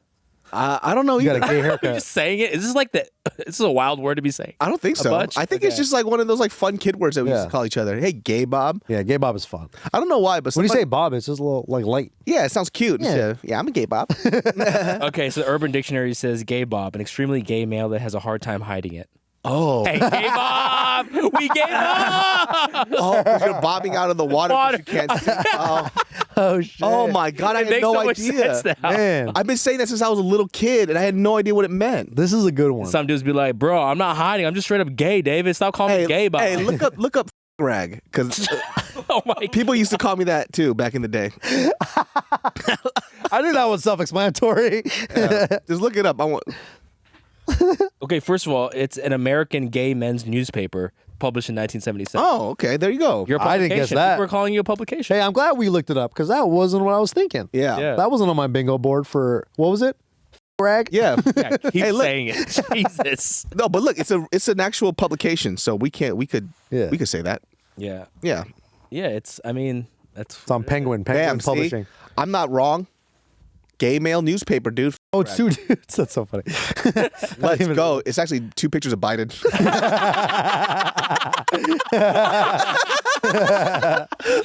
I don't know You either. got a gay You're haircut. just saying it. Is this like the? This is a wild word to be saying. I don't think A so. bunch? I think it's Okay. just like one of those like fun kid words that we used Yeah. to call each other. Hey, gay Bob. Yeah, gay Bob is fun. I don't know why, but When you somebody- say Bob, it's just a little like light. yeah, it sounds cute. Yeah. Yeah, I'm a gay Bob. Okay, so the Urban Dictionary says gay Bob, an extremely gay male that has a hard time hiding it. Oh, Hey, gay Bob! We gay Bob! oh, 'cause you're bobbing out of the water. 'cause Water. You can't see. Oh. Oh, shit. Oh my God, I It had makes no so much idea. sense now. Man, I've been saying that since I was a little kid, and I had no idea what it meant. this is a good one. Some dudes be like, bro, I'm not hiding. I'm just straight up gay, David. Stop calling me gay Bob. Hey, look up rag, because Oh my people used to call me that too back in the day. I knew that was self-explanatory. Just look it up. I want. Okay, first of all, it's an American gay men's newspaper published in 1977. Oh, okay. There you go. You're a I publication. didn't guess that. People are calling you a publication. Hey, I'm glad we looked it up because that wasn't what I was thinking. Yeah. Yeah. That wasn't on my bingo board for, what was it? Rag? Yeah. Yeah, keep Hey, look. saying it. Jesus. No, but look, it's an actual publication, so we could Yeah. say that. Yeah. Yeah. Yeah, it's that's It's on Penguin Bam. Publishing. See? I'm not wrong. Gay male newspaper, dude. Oh, it's 2 dudes. That's so funny. Let's go. It's actually 2 pictures of Biden.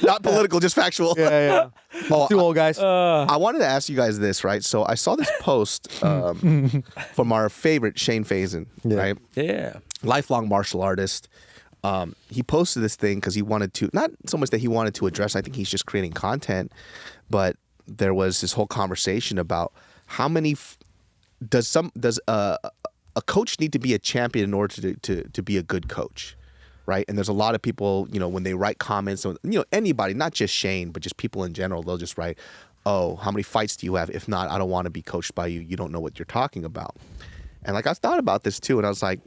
Not political, just factual. Yeah. Oh, 2 old guys. I wanted to ask you guys this, right? So I saw this post from our favorite Shane Faison, right? Yeah. Lifelong martial artist. He posted this thing because he wanted to, not so much that he wanted to address, I think he's just creating content, but there was this whole conversation about how many does a coach need to be a champion in order to be a good coach, right? And there's a lot of people, when they write comments, anybody, not just Shane, but just people in general, they'll just write, oh, how many fights do you have? If not, I don't want to be coached by you. You don't know what you're talking about. And like I thought about this too, and I was like,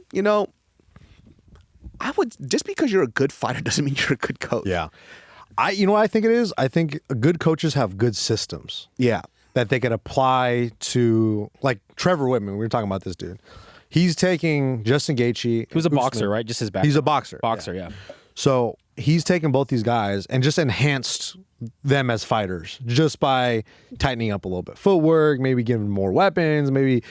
I would, just because you're a good fighter doesn't mean you're a good coach. Yeah. You know what I think it is? I think good coaches have good systems Yeah. that they can apply to, like Trevor Whitman. We were talking about this dude. He's taking Justin Gaethje. He was a boxer, right? Just his back. He's a boxer. boxer, yeah. So he's taken both these guys and just enhanced them as fighters just by tightening up a little bit footwork, maybe giving more weapons, maybe,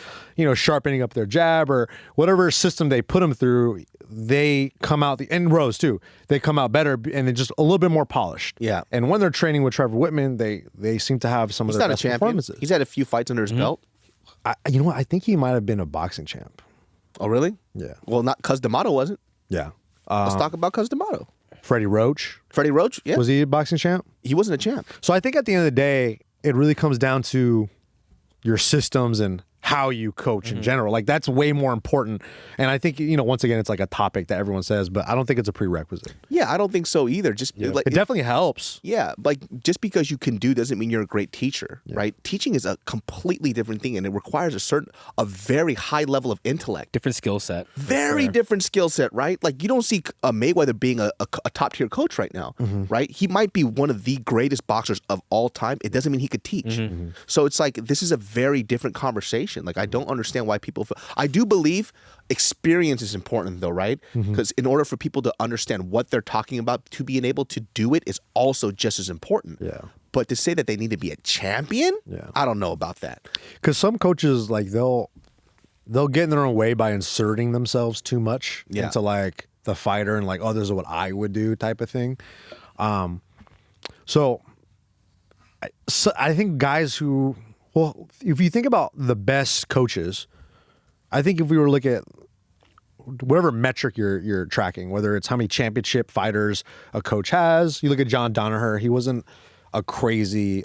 sharpening up their jab or whatever system they put them through. They come out, and Rose too, they come out better and they're just a little bit more polished. Yeah. And when they're training with Trevor Whitman, they seem to have some He's of their not a best champion. performances. He's had a few fights under his belt. You know what? I think he might have been a boxing champ. Oh, really? Yeah. Well, not Cus D'Amato wasn't. Yeah. Let's talk about Cus D'Amato. Freddie Roach. Freddie Roach, yeah. Was he a boxing champ? He wasn't a champ. So I think at the end of the day, it really comes down to your systems and how you coach in general. Like that's way more important. And I think, once again, it's like a topic that everyone says, but I don't think it's a prerequisite. Yeah, I don't think so either. Just like It definitely helps. yeah, like just because you can do doesn't mean you're a great teacher, right? Teaching is a completely different thing, and it requires a very high level of intellect. Different skill set. Very different skill set, right? Like you don't see Mayweather being a top tier coach right now, right? He might be one of the greatest boxers of all time. It doesn't mean he could teach. So it's like this is a very different conversation. Like I don't understand why people feel. I do believe experience is important though, right? Because in order for people to understand what they're talking about, to being able to do it is also just as important. Yeah. But to say that they need to be a champion, Yeah. I don't know about that. Because some coaches, like they'll get in their own way by inserting themselves too much Yeah. into like the fighter and like, oh, this is what I would do type of thing. So I think guys who, well, if you think about the best coaches, I think if we were to look at whatever metric you're tracking, whether it's how many championship fighters a coach has, you look at John Danaher, he wasn't a crazy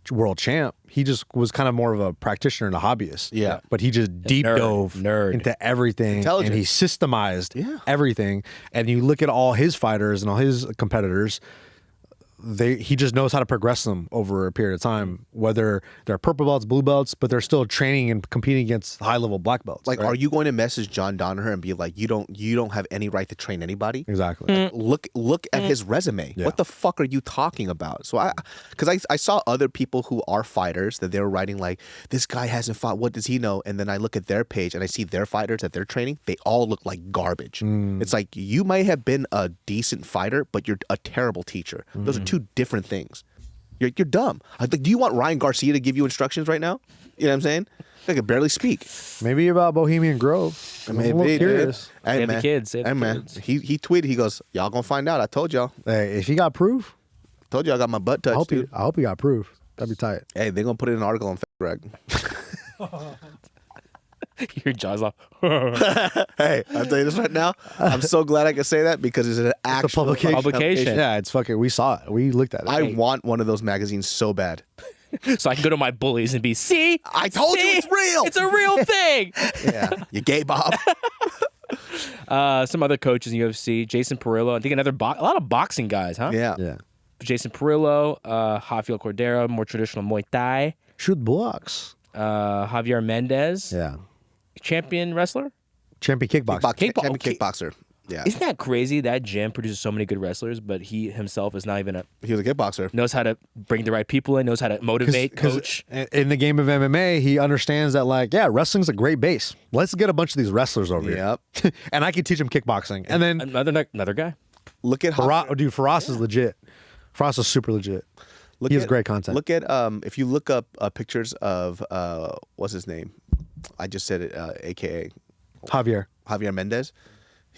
world champ. He just was kind of more of a practitioner and a hobbyist. Yeah. But he just deep dove nerd. into everything. Intelligent. And he systemized Yeah. everything. And you look at all his fighters and all his competitors, he just knows how to progress them over a period of time, whether they're purple belts, blue belts, but they're still training and competing against high level black belts. Like, right? are you going to message John Danaher and be like, you don't have any right to train anybody? Exactly. Look at his resume. Yeah. What the fuck are you talking about? So because I saw other people who are fighters that they were writing like, this guy hasn't fought. What does he know? And then I look at their page and I see their fighters that they're training. They all look like garbage. It's like, you might have been a decent fighter, but you're a terrible teacher. Those are two different things. You're dumb. Like, do you want Ryan Garcia to give you instructions right now? You know what I'm saying? I can barely speak. Maybe about Bohemian Grove. I'm a little curious. Hey, Save the man. kids, save Hey, the man. kids. He tweeted. He goes, y'all gonna find out. I told y'all. Hey, if he got proof, Told you I got my butt touched, dude. I hope he got proof. That'd be tight. Hey, they're gonna put it in an article on Facebook. Your jaw's off. Hey, I'll tell you this right now. I'm so glad I can say that because it's an actual publication. Publication. Yeah, it's fucking. We saw it. We looked at it. I want one of those magazines so bad. So I can go to my bullies and be, see? I told you See? it's real. It's a real thing. Yeah, you gay Bob. Some other coaches in UFC, Jason Perillo. I think a lot of boxing guys, huh? Yeah. yeah. Jason Perillo, Rafael Cordero, more traditional Muay Thai. Shoot blocks. Javier Mendez, Yeah. champion wrestler. Champion kickboxer. Champion kickboxer. Yeah, Isn't that crazy? That gym produces so many good wrestlers, but he himself is not even he was a kickboxer. knows how to bring the right people in, knows how to motivate, coach. In the game of MMA, he understands that, like, yeah, wrestling's a great base. Let's get a bunch of these wrestlers over Yep. here. And I can teach them kickboxing. And then Another guy. Look at how. Dude, Faraz is legit. Faraz is super legit. He has great content. Look at if you look up pictures of what's his name? I just said it. AKA Javier. Javier Mendez.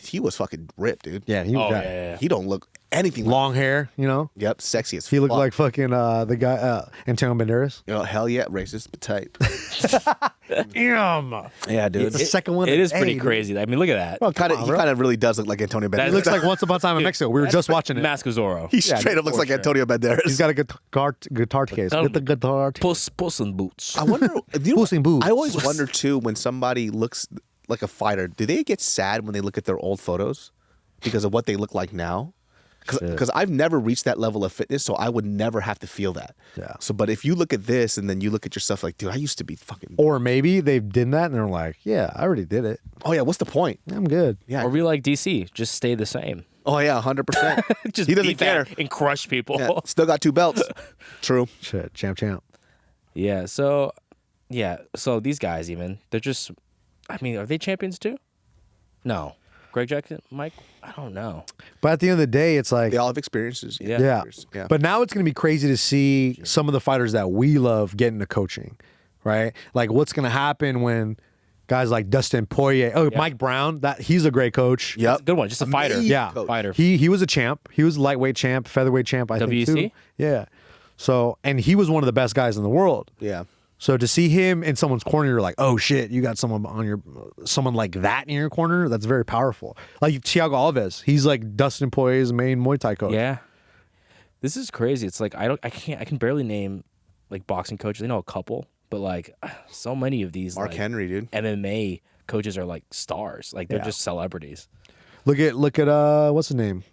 He was fucking ripped, dude. Yeah, he was Yeah. He don't look anything like. long hair, you know? Yep, sexy as He looked fuck. like fucking the guy, Antonio Banderas. You know, hell yeah, racist but tight. Damn. Yeah, dude. The second one. It is pretty dude. crazy. I mean, look at that. Well, He come on, bro. kind of really does look like Antonio Banderas. He looks like Once Upon a Time in Mexico. We were just watching it. Mask of Zorro. He straight up looks like Antonio Banderas. He's got a guitar case. Get the guitar case. Puss in Boots. I wonder. You know, Puss in Boots. I always wonder too when somebody looks like a fighter. Do they get sad when they look at their old photos because of what they look like now? Because I've never reached that level of fitness, so I would never have to feel that. Yeah. So, but if you look at this and then you look at yourself like, dude, I used to be fucking. Or maybe they've done that and they're like, yeah, I already did it. Oh yeah, what's the point? I'm good. Yeah. Or be like DC, just stay the same. Oh yeah, 100%. Just He doesn't beat that care. and crush people. Yeah, still got 2 belts. True. Shit, champ. Yeah, so these guys even, they're just, I mean, are they champions too? No. Greg Jackson, Mike? I don't know. But at the end of the day, it's like, They all have experiences. Yeah. yeah. Yeah. But now it's going to be crazy to see some of the fighters that we love get into coaching, right? Like what's going to happen when guys like Dustin Poirier, Mike Brown, he's a great coach. Yep. Good one, just a fighter. Amazing Yeah. coach. Fighter. He was a champ. He was lightweight champ, featherweight champ, I think WEC? too. Yeah. So, and he was one of the best guys in the world. Yeah. So to see him in someone's corner, you're like, oh shit, you got someone like that in your corner. That's very powerful. Like Thiago Alves, he's like Dustin Poirier's main Muay Thai coach. Yeah. This is crazy. It's like I can barely name like boxing coaches. I know a couple, but like so many of these Mark like, Henry, dude. MMA coaches are like stars. Like they're just celebrities. Look at what's his name?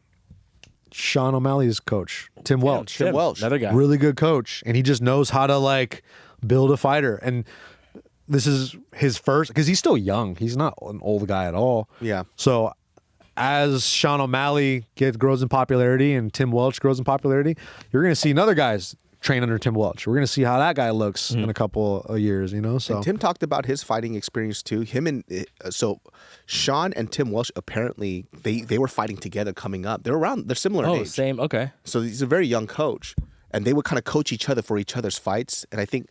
Sean O'Malley's coach, Tim Welch. Tim Welch. Another guy. Really good coach, and he just knows how to like build a fighter. And this is his first, because he's still young. He's not an old guy at all. Yeah. So as Sean O'Malley grows in popularity and Tim Welch grows in popularity, you're going to see another guys train under Tim Welch. We're going to see how that guy looks in a couple of years, you know? So Tim talked about his fighting experience too. Him and so Sean and Tim Welch apparently they were fighting together coming up. They're similar in Oh, age. same. Okay. So he's a very young coach, and they would kind of coach each other for each other's fights. And I think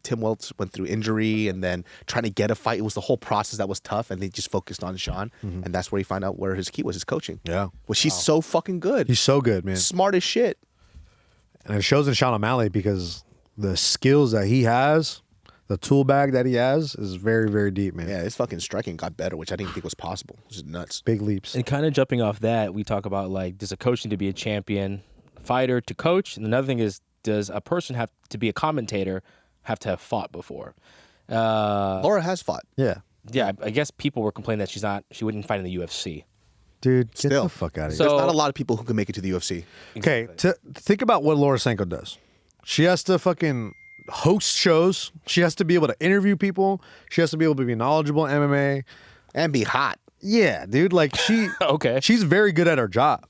Tim Welch went through injury and then trying to get a fight. It was the whole process that was tough, and they just focused on Sean, and that's where he found out where his key was, his coaching. Yeah. Well, she's so fucking good. he's so good, man. Smart as shit. And it shows in Sean O'Malley because the skills that he has, the tool bag that he has is very, very deep, man. Yeah, his fucking striking got better, which I didn't think was possible. It was nuts. Big leaps. And kind of jumping off that, we talk about like, does a coach need to be a champion? fighter to coach? And another thing is, does a person have to be a commentator have to have fought before? Laura has fought. Yeah. Yeah, I guess people were complaining that she wouldn't fight in the UFC. Dude, get Still. the fuck out of here. There's not a lot of people who can make it to the UFC. Okay, think about what Laura Sanko does. She has to fucking host shows. She has to be able to interview people. She has to be able to be knowledgeable in MMA. And be hot. Yeah, dude. Like Okay. she's very good at her job.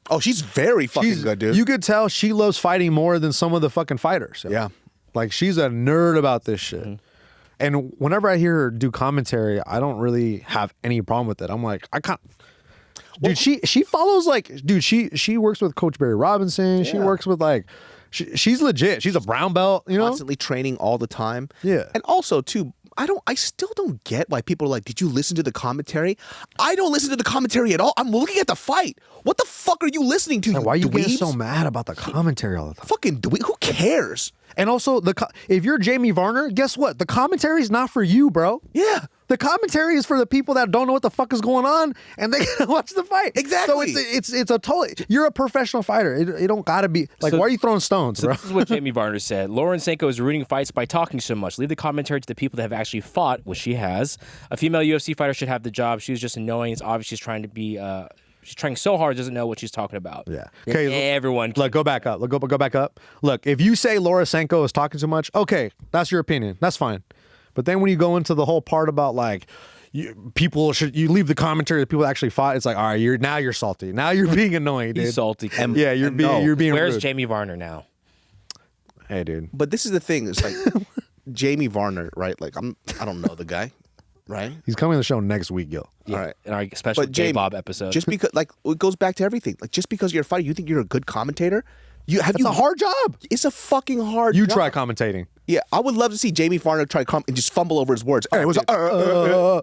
Oh, she's very fucking good, dude. You could tell she loves fighting more than some of the fucking fighters. Yeah. Like she's a nerd about this shit. And whenever I hear her do commentary, I don't really have any problem with it. I'm like, I can't. Dude, she follows she works with Coach Barry Robinson. She works with she's legit. She's a brown belt, you know? Constantly training all the time. Yeah. And also, too, I still don't get why people are like, did you listen to the commentary? I don't listen to the commentary at all. I'm looking at the fight. What the fuck are you listening to? Why are you getting dweebs? so mad about the commentary all the time? Fucking dweeb. Who cares? And also, if you're Jamie Varner, guess what? The commentary is not for you, bro. Yeah. The commentary is for the people that don't know what the fuck is going on and they gotta watch the fight. Exactly. So it's a totally. You're a professional fighter. It don't gotta be like. So- why are you throwing stones, So bro? this is what Jamie Varner said. Lauren Sanko is ruining fights by talking so much. Leave the commentary to the people that have actually fought, which she has. A female UFC fighter should have the job. She was just annoying. It's obvious she's trying to be. She's trying so hard, doesn't know what she's talking about. Yeah. Okay. Okay. Everyone. Look, go back up. Look, go back up. Look, if you say Laura Sanko is talking too much, okay, that's your opinion. That's fine. But then when you go into the whole part about like. You leave the commentary to people that actually fought. It's like, all right, you're salty. Now you're being annoying, dude. He's salty. Yeah, you're being Where's rude. Jamie Varner now? Hey, dude. But this is the thing. It's like Jamie Varner, right? Like I don't know the guy, right? He's coming to the show next week, Gil. Yeah, All right. in our special But Jamie, J-Bob episode. Just because, like, it goes back to everything. Like, just because you're a fighter, you think you're a good commentator? It's a hard job. It's a fucking hard You job. try commentating. Yeah, I would love to see Jamie Varner try to come and just fumble over his words. It was,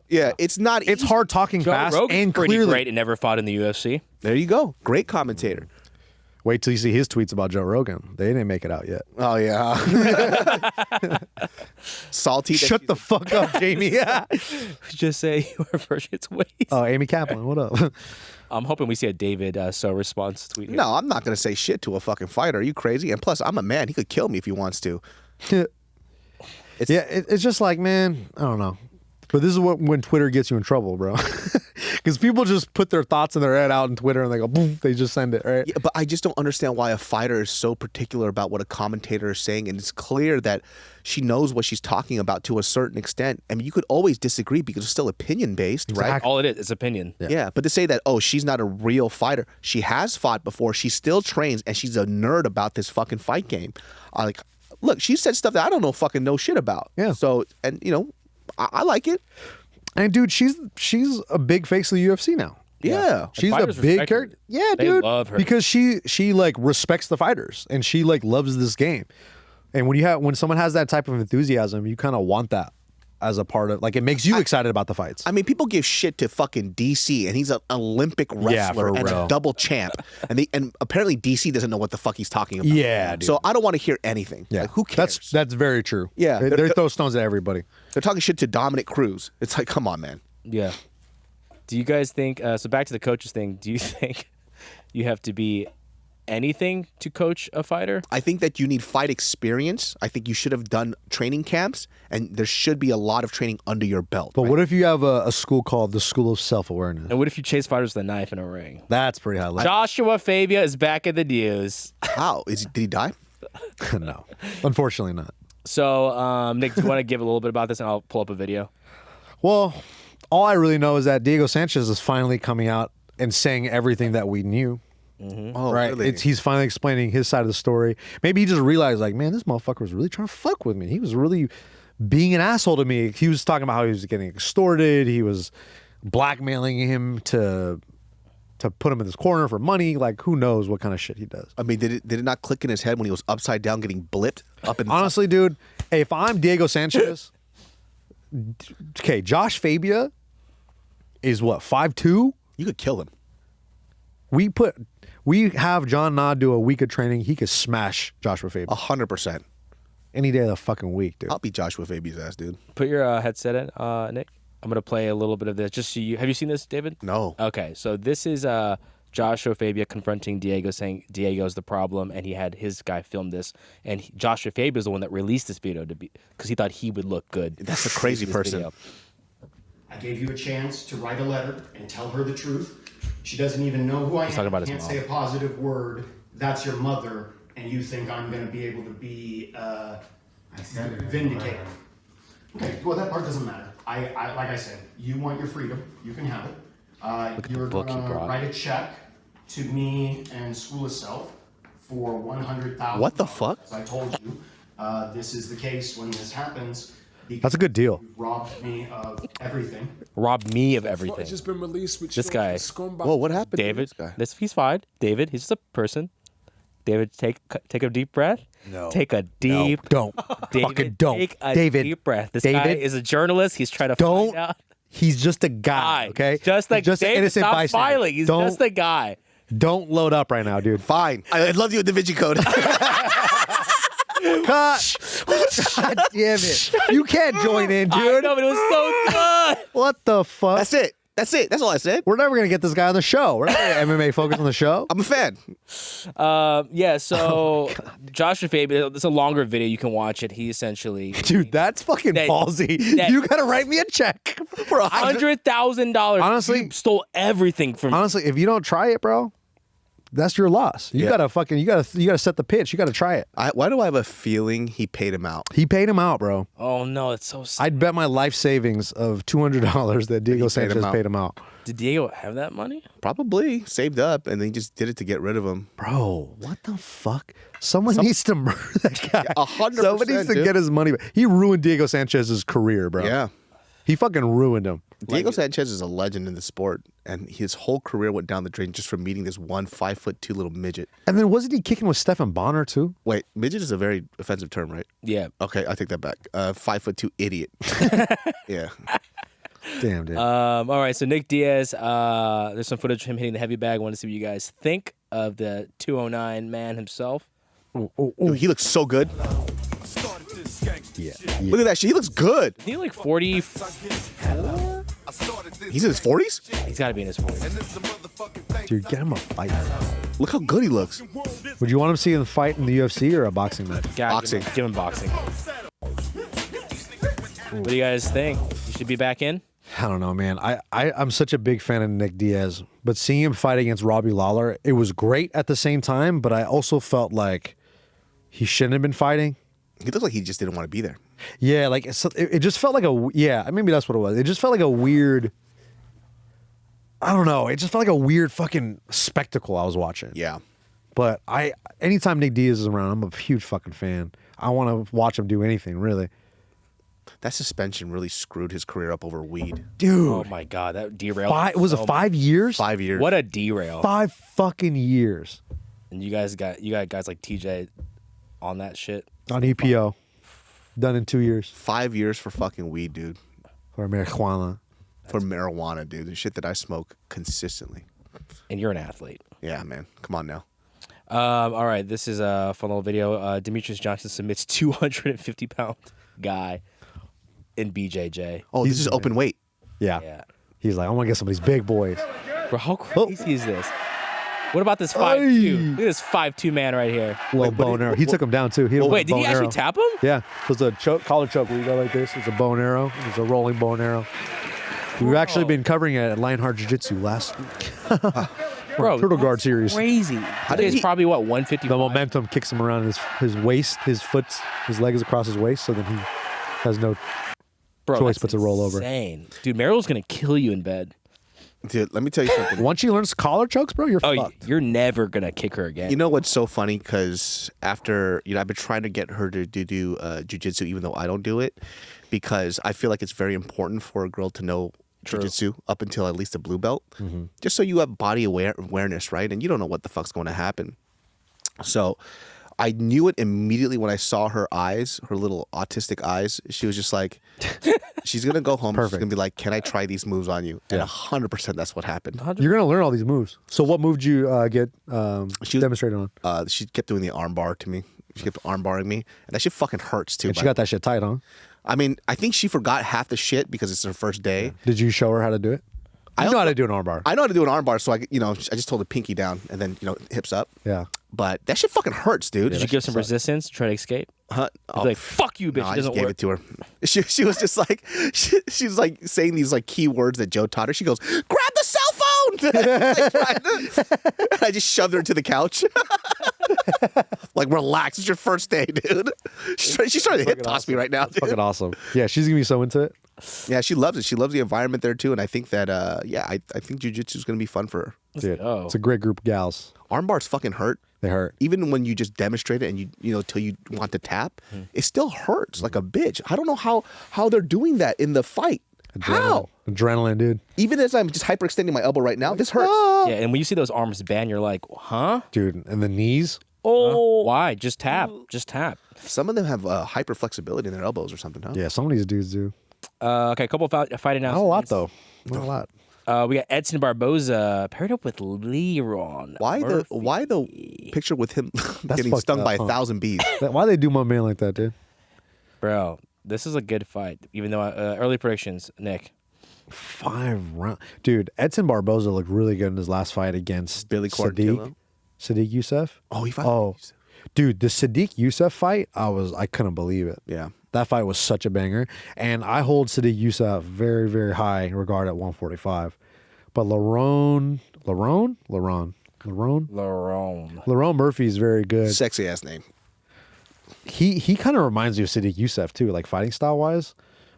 yeah, it's not It's easy. hard talking Joe fast Rogan's and pretty clearly. great and never fought in the UFC. There you go. Great commentator. Wait till you see his tweets about Joe Rogan. They didn't make it out yet. Oh, yeah. Salty. that Shut she's- the fuck up, Jamie. Just say you reverse its ways. Oh, Amy Kaplan, what up? I'm hoping we see a David So response tweet here. No, I'm not going to say shit to a fucking fighter. Are you crazy? And plus, I'm a man. He could kill me if he wants to. It's just like, man, I don't know. But this is when Twitter gets you in trouble, bro. Because people just put their thoughts in their head out on Twitter and they go, boom, they just send it, right? Yeah, but I just don't understand why a fighter is so particular about what a commentator is saying. And it's clear that she knows what she's talking about to a certain extent. I mean, you could always disagree because it's still opinion based, right? Exactly. All it is opinion. Yeah, but to say that, oh, she's not a real fighter. She has fought before. She still trains, and she's a nerd about this fucking fight game. Like, look, she said stuff that I don't know fucking know shit about. Yeah. So, and you know, I like it. And dude, she's a big face of the UFC now. Yeah. She's a fighters big respect her. character. Yeah, They dude. love her. Because she like respects the fighters and she like loves this game. And when someone has that type of enthusiasm, you kind of want that as a part of, like, it makes you excited about the fights. I mean, people give shit to fucking DC, and he's an Olympic wrestler for and real. a double champ, and apparently DC doesn't know what the fuck he's talking about. Yeah, dude. So I don't want to hear anything. Yeah, Like, who cares? That's very true. Yeah. they throw stones at everybody. They're talking shit to Dominic Cruz. It's like, come on, man. Yeah. Do you guys think, so back to the coaches thing, do you think you have to be anything to coach a fighter? I think that you need fight experience. I think you should have done training camps, and there should be a lot of training under your belt. But right? what if you have a school called the School of Self-Awareness? And what if you chase fighters with a knife in a ring? That's pretty high level. Joshua Fabia is back in the news. How? Did he die? No, unfortunately not. So, Nick, do you want to give a little bit about this, and I'll pull up a video? Well, all I really know is that Diego Sanchez is finally coming out and saying everything that we knew. Oh, Right, really? he's finally explaining his side of the story. Maybe he just realized, like, man, this motherfucker was really trying to fuck with me. He was really being an asshole to me. He was talking about how he was getting extorted. He was blackmailing him to put him in this corner for money. Like, who knows what kind of shit he does. I mean, did it not click in his head when he was upside down getting blipped up in the Honestly, dude, hey, if I'm Diego Sanchez, okay, Josh Fabia is what, 5'2"? You could kill him. We have John Nod do a week of training. He could smash Joshua Fabia 100%. any day of the fucking week, dude. I'll beat Joshua Fabia's ass, dude. Put your headset in, Nick. I'm going to play a little bit of this. Just so you, have you seen this, David? No. Okay, so this is Joshua Fabia confronting Diego, saying Diego's the problem, and he had his guy film this. And Joshua Fabia is the one that released this video because he thought he would look good. That's a crazy person. Video. I gave you a chance to write a letter and tell her the truth. She doesn't even know who I am. Talking about his Can't mom. say a positive word. That's your mother, and you think I'm going to be able to be vindicated. Okay, well that part doesn't matter. I like I said, you want your freedom. You can have it. You're going to write a check to me and School of Self for $100,000. What the fuck? As I told you, this is the case when this happens. That's a good deal. You robbed me of everything. Robbed me of everything. Just been released with This guy. Whoa, what happened? to David, this guy? he's fine. David, he's just a person. David, take a deep breath. No. Take a deep. Don't. David, Fucking don't. Take a David. deep breath. This David. guy is a journalist. He's trying to Don't. find out. He's just a guy, okay? Just He's just an David, innocent stop bystander. smiling. He's don't, just a guy. Don't load up right now, dude. Fine. I love you with Da Vinci Code. Cut. God damn it. You can't join in, I dude. know, but it was so good. What the fuck? That's it. That's it. That's all I said. We're never going to get this guy on the show. We're not going to MMA focus on the show. I'm a fan. Yeah, so Joshua Fabia, it's a longer video. You can watch it. He essentially. Dude, that's fucking ballsy. You got to write me a check for $100,000. Honestly- you stole everything from. Honestly, if you don't try it, bro, that's your loss. You Yeah. gotta fucking you gotta set the pitch. You gotta try it. Why do I have a feeling he paid him out? He paid him out, bro. Oh no, it's so sad. I'd bet my life savings of $200 that Diego Sanchez paid him out. Did Diego have that money? Probably saved up, and then he just did it to get rid of him. Bro, what the fuck? Someone needs to murder that guy. 100%, Somebody needs to dude. get his money back. He ruined Diego Sanchez's career, bro. Yeah. He fucking ruined him. Diego Sanchez is a legend in the sport, and his whole career went down the drain just from meeting this 5'2" little midget. And then wasn't he kicking with Stephan Bonner too? Wait, midget is a very offensive term, right? Yeah. Okay, I take that back. 5'2" idiot. Yeah. Damn, dude. All right, so Nick Diaz, there's some footage of him hitting the heavy bag. I want to see what you guys think of the 209 man himself. Dude, he looks so good. Yeah. Look at that shit. He looks good. He like 40. He's in his 40s? He's got to be in his 40s. Dude, get him a fight. Look how good he looks. Would you want him to see him fight in the UFC or a boxing match? Yeah, Boxing. Give him boxing. What do you guys think? You should be back in? I don't know, man. I'm such a big fan of Nick Diaz, but seeing him fight against Robbie Lawler, it was great at the same time, but I also felt like he shouldn't have been fighting. He looks like he just didn't want to be there. Yeah, like it just felt like maybe that's what it was. It just felt like a weird, I don't know. It just felt like a weird fucking spectacle I was watching. Yeah. But anytime Nick Diaz is around, I'm a huge fucking fan. I want to watch him do anything, really. That suspension really screwed his career up over weed. Dude. Oh my God, that derailed. Was it 5 years? 5 years. What a derail. 5 fucking years. And you got guys like TJ on that shit. On EPO. Done in 2 years. 5 years for fucking weed, dude. For marijuana. For marijuana, dude. The shit that I smoke consistently. And you're an athlete. Yeah, man. Come on now. All right, this is a fun little video. Demetrius Johnson submits 250-pound guy in BJJ. Oh, this is open weight. Yeah. Yeah. He's like, I want to get some of these big boys. Bro, how crazy is this? What about this 5'2"? Look at this 5'2" man right here. Little bow and arrow. He took him down too. Wait, did he actually tap him? Yeah. It was a collar choke where you go like this. It's a bow and arrow. It's a rolling bow and arrow. We've actually been covering it at Lionheart Jiu-Jitsu last week. Bro, Turtle Guard that's series. Crazy. He's probably what, 150? The momentum kicks him around his waist, his leg is across his waist, so then he has no choice but to roll over. Insane. Dude, Meryl's gonna kill you in bed. Dude, let me tell you something. Once she learns collar chokes, bro, you're fucked. You're never gonna kick her again. You know what's so funny? Because after, I've been trying to get her to do jiu-jitsu even though I don't do it, because I feel like it's very important for a girl to know jiu-jitsu up until at least a blue belt, just so you have body awareness, right? And you don't know what the fuck's going to happen. So I knew it immediately when I saw her eyes, her little autistic eyes. She was just like, she's going to go home. She's going to be like, can I try these moves on you? And 100% that's what happened. You're going to learn all these moves. So what move did you get demonstrated on? She kept doing the arm bar to me. She kept arm barring me. And that shit fucking hurts too. And she got that shit tight, huh? I mean, I think she forgot half the shit because it's her first day. Did you show her how to do it? know how to do an armbar. I know how to do an armbar, so I just told the pinky down and then hips up. Yeah. But that shit fucking hurts, dude. Did you give some resistance to try to escape? Huh? You'd be like, fuck you, bitch. No, It I doesn't just gave work. it to her. She was just like she was like saying these like key words that Joe taught her. She goes, "Grab the cell phone." And I just shoved her to the couch. Like, relax. It's your first day, dude. She's trying to hip toss me right now. That's fucking awesome. Yeah, she's gonna be so into it. Yeah, she loves it. She loves the environment there too, and I think that I think jiu-jitsu is gonna be fun for her. Dude, go. it's a great group of gals. Arm bars fucking hurt. They hurt. Even when you just demonstrate it and you know till you want to tap, it still hurts like a bitch. I don't know how they're doing that in the fight. How? Adrenaline, dude. Even as I'm just hyperextending my elbow right now, this hurts. Yeah, and when you see those arms bend, you're like, huh? Dude, and the knees. Oh. Why? Just tap. Just tap. Some of them have hyper flexibility in their elbows or something, huh? Yeah, some of these dudes do. Okay, a couple of fight announcements. Not a lot though. Not a lot. We got Edson Barboza paired up with Leron. Why Murphy. the picture with him getting fucked stung up, by huh? 1,000 bees? Why they do my man like that, dude? Bro, this is a good fight. Even though early predictions, Nick. 5 rounds. Dude, Edson Barboza looked really good in his last fight against Billy Quarantillo? Sadiq Youssef. Oh, he fought. Oh, dude, the Sadiq Youssef fight, I couldn't believe it. Yeah. That fight was such a banger. And I hold Sadiq Youssef very, very high in regard at 145. But Lerone Murphy is very good. Sexy ass name. He kind of reminds me of Sadiq Youssef too, like fighting style wise.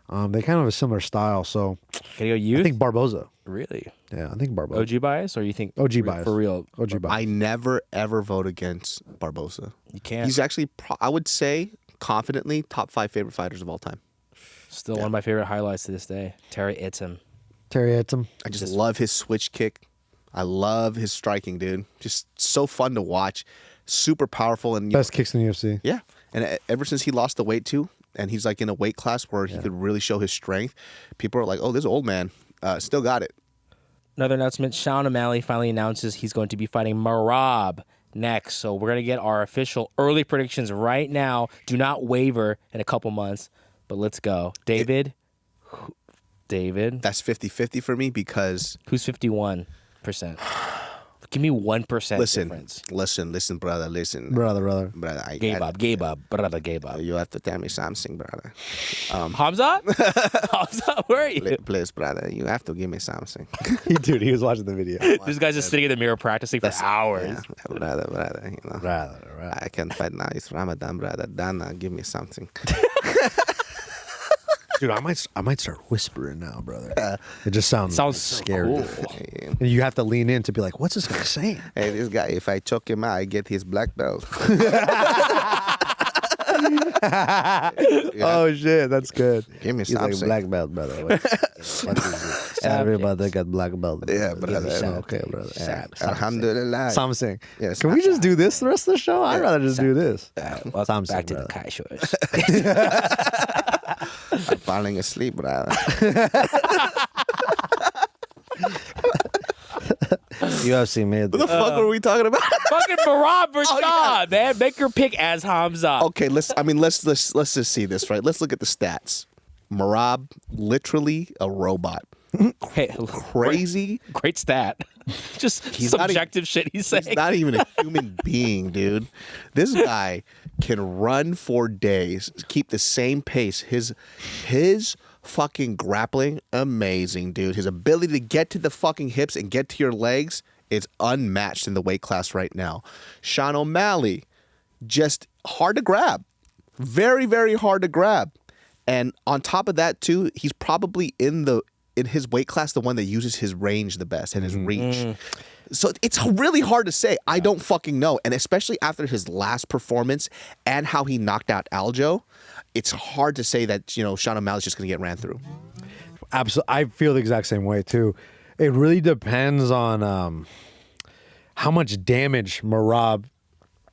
They kind of have a similar style. So Can you go youth? I think Barboza. Really? Yeah, I think Barboza. OG bias? Or you think OG bias. For real? OG bias. I never ever vote against Barboza. You can't. He's actually, I would say, confidently top 5 favorite fighters of all time. Still one of my favorite highlights to this day. Terry Itzem. Terry Etam. I just love his switch kick. I love his striking, dude. Just so fun to watch. Super powerful and Best kicks in the UFC. yeah. And ever since he lost the weight too, and he's like in a weight class where he could really show his strength, people are like, "Oh, this old man still got it." Another announcement. Sean O'Malley finally announces he's going to be fighting Merab next. So we're going to get our official early predictions right now. Do not waver in a couple months. But let's go. David. That's 50-50 for me because Who's 51%? Give me 1% listen, difference. listen, brother, listen. Brother. Brother, Gay Bob, brother, gay Bob. You have to tell me something, brother. Hamza? Hamza, where are you? Please, brother, you have to give me something. Dude, he was watching the video. This guy's just sitting in the mirror practicing for hours. Yeah, brother, you know. Brother. I can fight now. It's Ramadan, brother. Dana, give me something. Dude, I might start whispering now, brother. It just sounds Sounds scary. cool. And you have to lean in to be like, what's this guy saying? Hey, this guy, if I choke him out, I get his black belt. Oh shit, that's good. Give me He's like something. black belt, brother. What is it? Everybody got black belt. Yeah, brother. Okay, brother. Yeah. Alhamdulillah. Something. Yes. Can we just do this the rest of the show? I'd rather just do this. Welcome Something, back to the brother. Kai Shores. I'm falling asleep, brother. UFC made What the fuck were we talking about? Fucking Merab Rashad, yeah. man. Make your pick as Hamza. Okay, let's just see this, right? Let's look at the stats. Merab, literally a robot. Hey, Crazy. great stat. Just He's not subjective shit he's saying. He's not even a human being, dude. This guy can run for days, keep the same pace. His fucking grappling, amazing, dude. His ability to get to the fucking hips and get to your legs is unmatched in the weight class right now. Sean O'Malley, just hard to grab. Very, very hard to grab. And on top of that, too, he's probably in his weight class the one that uses his range the best and his reach. So it's really hard to say. I don't fucking know. And especially after his last performance and how he knocked out Aljo, it's hard to say that, Sean O'Malley's just going to get ran through. Absolutely. I feel the exact same way too. It really depends on how much damage Merab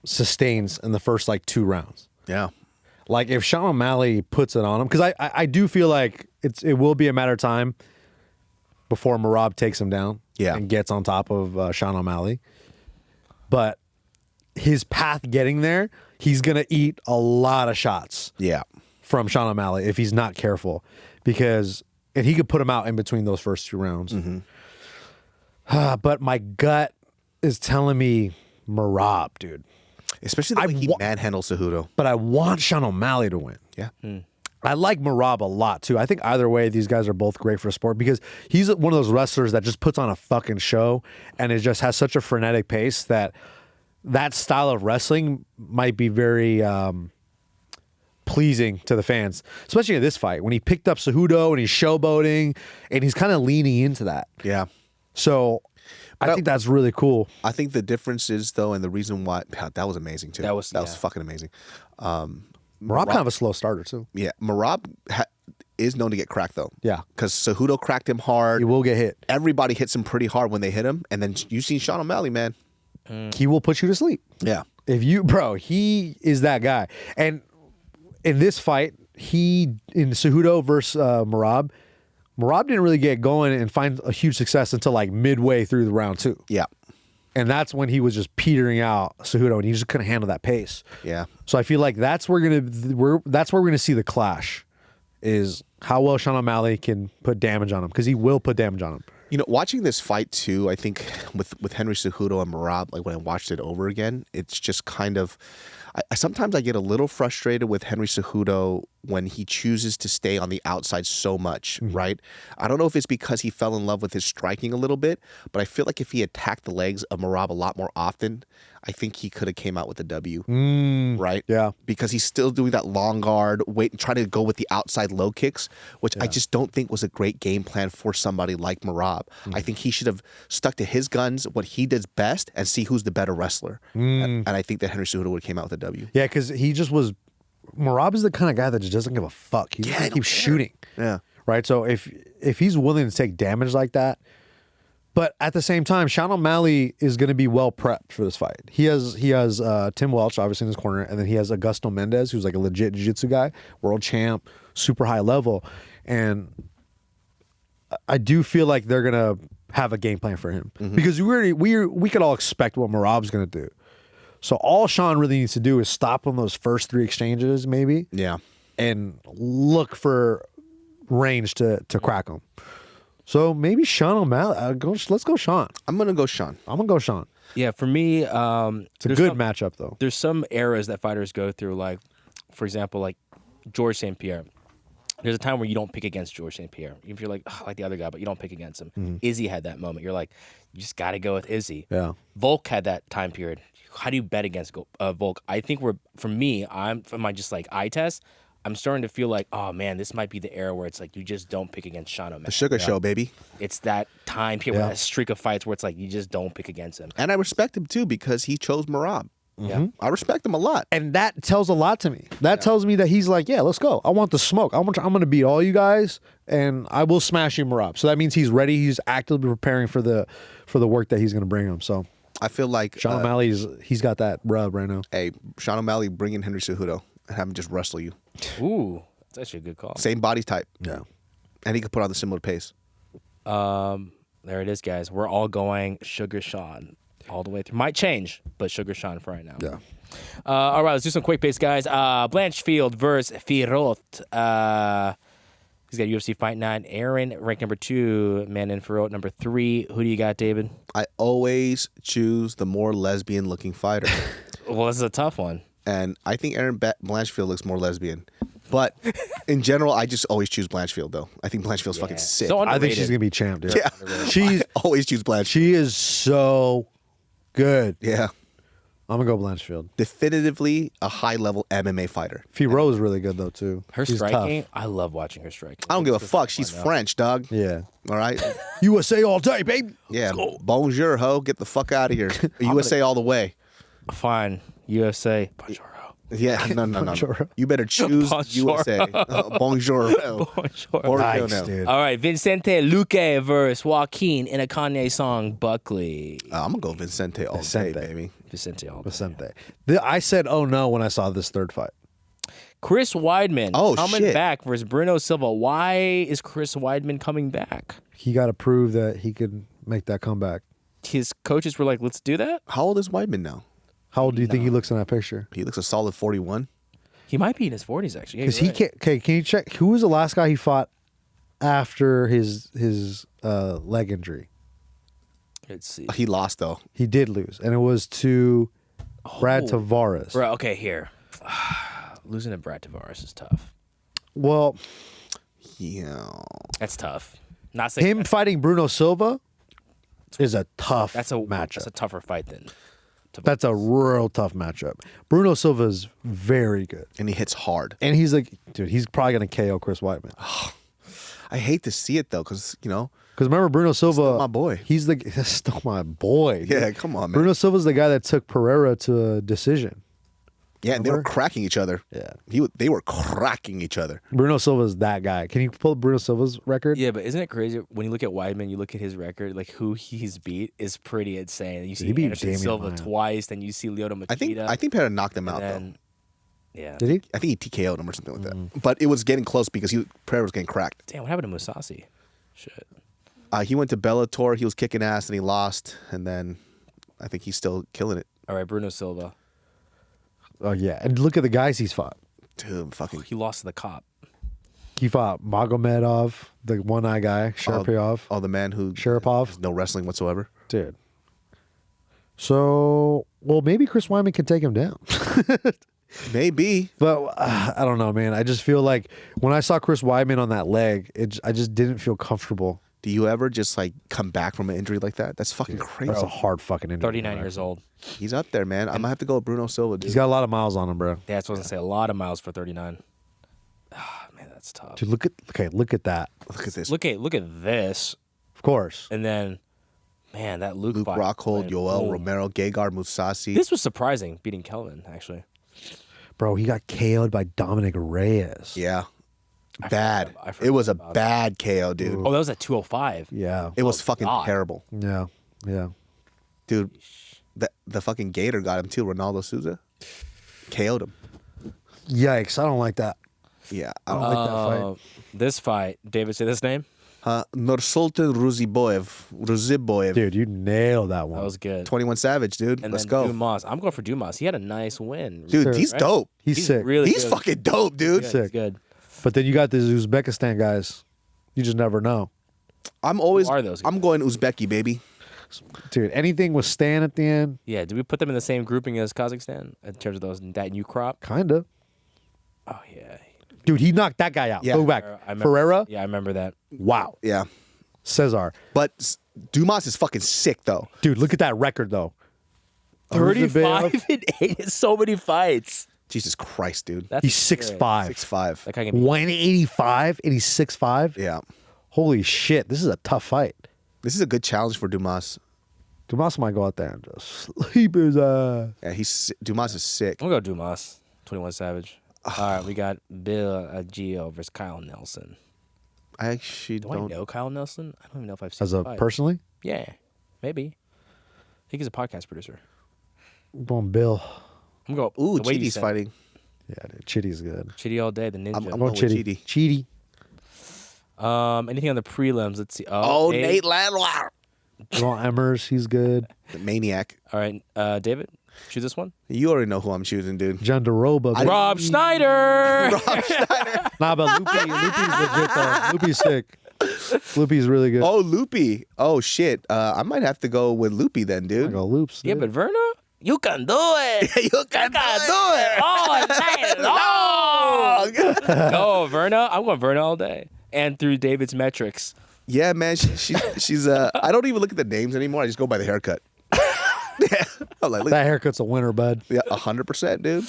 sustains in the first 2 rounds. Yeah. Like if Sean O'Malley puts it on him, because I do feel like it will be a matter of time before Merab takes him down and gets on top of Sean O'Malley. But his path getting there, he's going to eat a lot of shots from Sean O'Malley if he's not careful. And he could put him out in between those first 2 rounds. But my gut is telling me Merab, dude. Especially the way he manhandles Cejudo. But I want Sean O'Malley to win. Yeah. I like Merab a lot too. I think either way, these guys are both great for sport because he's one of those wrestlers that just puts on a fucking show and it just has such a frenetic pace that style of wrestling might be very pleasing to the fans, especially in this fight when he picked up Cejudo and he's showboating and he's kind of leaning into that. Yeah. So I think that's really cool. I think the difference is though, and the reason why that was amazing too. That was fucking amazing. Merab kind of a slow starter too. Yeah, Merab is known to get cracked though. Yeah, because Cejudo cracked him hard. He will get hit. Everybody hits him pretty hard when they hit him, and then you see Sean O'Malley, man. He will put you to sleep. Yeah, he is that guy. And in this fight, in Cejudo versus Merab didn't really get going and find a huge success until like midway through the round 2. Yeah. And that's when he was just petering out Cejudo, and he just couldn't handle that pace. Yeah. So I feel like that's where we're gonna see the clash, is how well Sean O'Malley can put damage on him, because he will put damage on him. You know, watching this fight too, I think with Henry Cejudo and Merab, like when I watched it over again, it's just kind of. Sometimes I get a little frustrated with Henry Cejudo when he chooses to stay on the outside so much, right? I don't know if it's because he fell in love with his striking a little bit, but I feel like if he attacked the legs of Merab a lot more often, I think he could have came out with a W, right? Yeah. Because he's still doing that long guard, trying to go with the outside low kicks, which I just don't think was a great game plan for somebody like Merab. I think he should have stuck to his guns, what he does best, and see who's the better wrestler. And I think that Henry Cejudo would have came out with a W. Yeah, because he just was. Merab is the kind of guy that just doesn't give a fuck. He just keeps shooting. Yeah. Right. So if he's willing to take damage like that, but at the same time, Sean O'Malley is going to be well prepped for this fight. He has Tim Welch obviously in his corner, and then he has Augusto Mendez, who's like a legit jiu-jitsu guy, world champ, super high level, and I do feel like they're gonna have a game plan for him because we could all expect what Merab's going to do. So all Sean really needs to do is stop on those first 3 exchanges, maybe. Yeah. And look for range to crack him. So maybe Sean O'Malley. Let's go Sean. I'm going to go Sean. I'm going to go Sean. Yeah, for me, it's a good matchup, though. There's some eras that fighters go through, like, for example, like George St. Pierre. There's a time where you don't pick against George St. Pierre. Even if you're like the other guy, but you don't pick against him. Izzy had that moment. You're like, you just got to go with Izzy. Yeah. Volk had that time period. How do you bet against Volk? I think from my just like eye test, I'm starting to feel like, oh man, this might be the era where it's like you just don't pick against Sean O'Malley. The Sugar Show, baby. It's that time period, that streak of fights where it's like you just don't pick against him. And I respect him too because he chose Merab. Yeah. I respect him a lot. And that tells a lot to me. That tells me that he's like, yeah, let's go. I want the smoke. I'm going to beat all you guys, and I will smash you, Merab. So that means he's ready. He's actively preparing for the work that he's going to bring him. So I feel like Sean O'Malley's he's got that rub right now. Hey, Sean O'Malley, bring in Henry Cejudo and have him just wrestle you. Ooh, that's actually a good call. Same body type. Yeah. And he could put on the similar pace. There it is, guys. We're all going Sugar Sean all the way through. Might change, but Sugar Sean for right now. Yeah. All right, let's do some quick pace, guys. Blanchfield versus Fiord. He's got UFC Fight 9. Aaron, ranked number 2. Manon Fiord, number 3. Who do you got, David? I always choose the more lesbian-looking fighter. Well, this is a tough one. And I think Aaron Blanchfield looks more lesbian. But in general, I just always choose Blanchfield, though. I think Blanchfield's fucking sick. So I think she's going to be champ, dude. Yeah. She's I always choose Blanchfield. She is so good. Yeah. I'm going to go Blanchfield. Definitively a high-level MMA fighter. Fiord is really good, though, too. Her She's striking, tough. I love watching her striking. I don't give a fuck. She's French, dog. Yeah. All right? USA all day, baby. Yeah. Bonjour, ho. Get the fuck out of here. USA all the way. Fine. USA. Bonjour. Yeah, no. Bonjour. You better choose Bonjour. USA. Bonjour. Bonjour. Nice, dude. All right, Vicente Luque versus Joaquin in a Kanye song, Buckley. I'm going to go Vicente all day, baby. Vicente all day. Vicente. I said, oh no, when I saw this third fight. Chris Weidman coming shit. back versus Bruno Silva. Why is Chris Weidman coming back? He got to prove that he could make that comeback. His coaches were like, let's do that? How old is Weidman now? How old do you think he looks in that picture? He looks a solid 41. He might be in his 40s, actually. Because he can't. Okay, can you check who was the last guy he fought after his leg injury? Let's see. He lost though. He did lose, and it was to Brad Tavares. Bro, okay, here. Losing to Brad Tavares is tough. Well, Yeah. That's tough. Not saying him fighting Bruno Silva is a tough matchup. That's a tougher fight than. That's a real tough matchup. Bruno Silva is very good, And he hits hard. and he's like, dude, he's probably gonna KO Chris Weidman. I hate to see it though, because Because remember, Bruno Silva, Still my boy. He's still my boy. dude. Yeah, come on, man. Bruno Silva's the guy that took Pereira to a decision. Yeah, and they were Remember? cracking each other. Yeah. They were cracking each other. Bruno Silva's that guy. Can you pull up Bruno Silva's record? Yeah, but isn't it crazy when you look at Weidman, you look at his record, like who he's beat is pretty insane. You see He beat Anderson Damian Silva Maia. twice, then you see Lyoto Machida. I think Pereira knocked him out then, though. yeah. Did he? I think he TKO'd him or something like that. But it was getting close because Pereira was getting cracked. Damn, what happened to Musasi? Shit. He went to Bellator. He was kicking ass and he lost. And then I think he's still killing it. All right, Bruno Silva. Oh yeah, and look at the guys he's fought. Dude, fucking. He lost to the cop. He fought Magomedov, the one-eye guy, Sharapov. Oh, the man who Sharapov. has no wrestling whatsoever. Dude. So, well, maybe Chris Weidman can take him down. Maybe. But I don't know, man. I just feel like when I saw Chris Weidman on that leg, I just didn't feel comfortable. Do you ever just like come back from an injury like that? That's fucking crazy. That's a hard fucking injury. 39 years old. He's up there, man. I'm gonna have to go with Bruno Silva, dude. He's got a lot of miles on him, bro. Yeah, that's what I was going to say. A lot of miles for 39. Ah, man, that's tough. Dude, look at that. Look at this. Look at this. Of course. And then, man, that Luke fight Rockhold, went Yoel boom. Romero, Gegard Mousasi. This was surprising, beating Kelvin, actually. Bro, he got KO'd by Dominic Reyes. Yeah. Bad. I forgot It was a about bad KO, dude. Oh, that was at 205. Yeah. It was fucking God. terrible. Yeah. Yeah. Dude, the fucking Gator got him too, Ronaldo Souza. KO'd him. Yikes. I don't like that. Yeah. I don't like that fight. This fight, David, say this name? Nursultan Ruziboyev. Dude, you nailed that one. That was good. 21 Savage, dude. And Let's then go. Dumas. I'm going for Dumas. He had a nice win. Dude, he's Right? dope. He's sick. Really He's good. fucking dope, dude. Good, sick. He's good. But then you got these Uzbekistan guys. You just never know. I'm always Who are those guys? I'm going Uzbeki, baby. Dude, anything with Stan at the end, Yeah, did we put them in the same grouping as Kazakhstan in terms of that new crop? kind of. Oh, yeah. Dude, he knocked that guy out. Yeah. Go back. I remember- Ferreira? Yeah, I remember that. Wow. Yeah. Cesar. But Dumas is fucking sick though. Dude, look at that record, though. 35 and 8 in so many fights. Jesus Christ, dude. That's He's scary. 6'5". 6'5". That guy can be 185 and he's 6'5". Yeah. Holy shit, this is a tough fight. This is a good challenge for Dumas. Dumas might go out there and just sleep his ass. Yeah, Dumas is sick. I'm going to go Dumas. 21 Savage. All right, we got Bill Agio versus Kyle Nelson. I actually Do I don't. know Kyle Nelson? I don't even know if I've seen As him a fight. personally, Yeah, maybe. I think he's a podcast producer. I'm going Bill. I'm going. Ooh, the way you Chidi's said- fighting. Yeah, dude, Chitty's good. Chitty all day, the ninja. I'm I'm going going with Chitty. Anything on the prelims? Let's see. Oh, Nate Landwehr. I'm going Emmers, he's good. The maniac. All right, David, choose this one. You already know who I'm choosing, dude. John DeRoba. baby. Rob Schneider. Nah, but Lupi's legit though. Lupi's sick. Lupi's really good. Oh, Loopy. Oh, shit. I might have to go with Loopy then, I dude. go Loops. Yeah, dude. but Verna, you can do it. You can do it. All day long. No, Verna. I'm going Verna all day. And through David's metrics. Yeah, man. She's. I don't even look at the names anymore. I just go by the haircut. Yeah. I'm like, look, That haircut's a winner, bud. yeah, 100%, dude.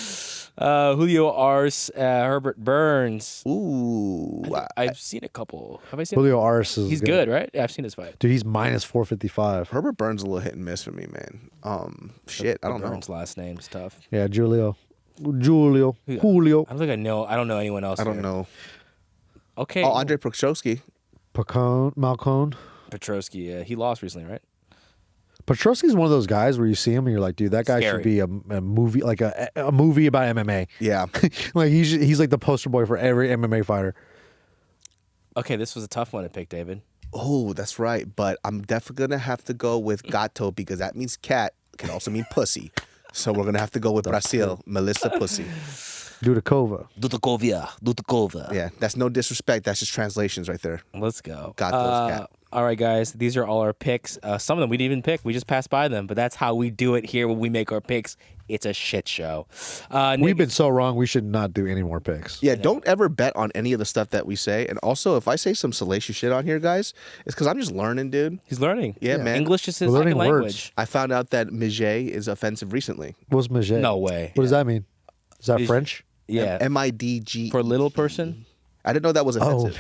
Julio Ars, Herbert Burns. Ooh. I've seen a couple. Have I seen? Julio Aris is He's good, right? Yeah, I've seen his fight. Dude, he's minus 455. Herbert Burns a little hit and miss for me, man. Shit, I don't know. Burns' last name's tough. Yeah, Julio. Julio. I don't think I know. I don't know anyone else. I don't here. know. Okay. Oh, Andre Prochowski. Malcone. Petrosky. Yeah, he lost recently, right? Petrosky's one of those guys where you see him and you're like, dude, that guy Scary. should be a movie, like a movie about MMA. Yeah. Like he's like the poster boy for every MMA fighter. Okay, this was a tough one to pick, David. Oh, that's right. But I'm definitely going to have to go with Gato because that means cat. Can also mean pussy. So we're going to have to go with Brazil, Melissa Pussy. Dudakova. Dudakova. Yeah, that's no disrespect. That's just translations right there. Let's go. Gato's cat. All right, guys, these are all our picks. Some of them we didn't even pick. We just passed by them, but that's how we do it here when we make our picks. It's a shit show. We've been so wrong. We should not do any more picks. Yeah, don't ever bet on any of the stuff that we say. And also, if I say some salacious shit on here, guys, it's because I'm just learning, dude. He's learning. Yeah, man. English is his We're learning second words. language. I found out that Mijet is offensive recently. What's Maget? No way. What does that mean? Is that Is- French? Yeah. MIDG. For a little person. I didn't know that was offensive.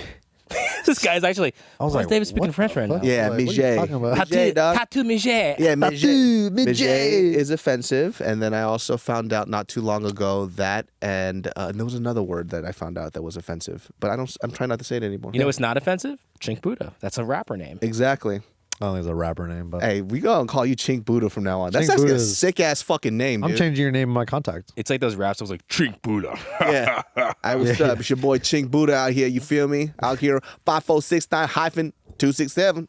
This guy's actually. I was why is like, David speaking what French the right now? fuck? Yeah, Like, what are you Mijet. talking about? Mijet, dog. Tattoo Mijet. Yeah, Tattoo, Mijet Mijet. is offensive. And then I also found out not too long ago that, and there was another word that I found out that was offensive. But I'm trying not to say it anymore. You know what's not offensive? Chink Buddha. That's a rapper name. Exactly. I don't think it's a rapper name, but Hey, we gonna call you Chink Buddha from now on. That's Chink actually a Buddha's- sick ass fucking name, I'm dude. changing your name in my contact. It's like those raps. I was like, Chink Buddha. Yeah. I was up. It's your boy Chink Buddha out here. You feel me? Out here 5469-267.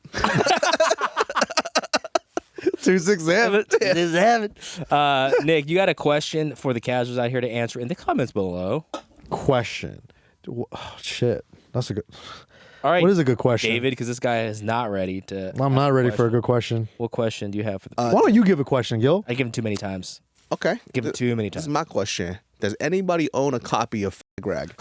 267. Nick, you got a question for the casuals out here to answer in the comments below. Question. Oh, shit. That's a good. All right. What is a good question? David, because this guy is not ready to. I'm not ready for a good question. What question do you have for the Why don't you give a question, Gil? I give him too many times. Okay. Give him too many This times. is my question. Does anybody own a copy of Rag?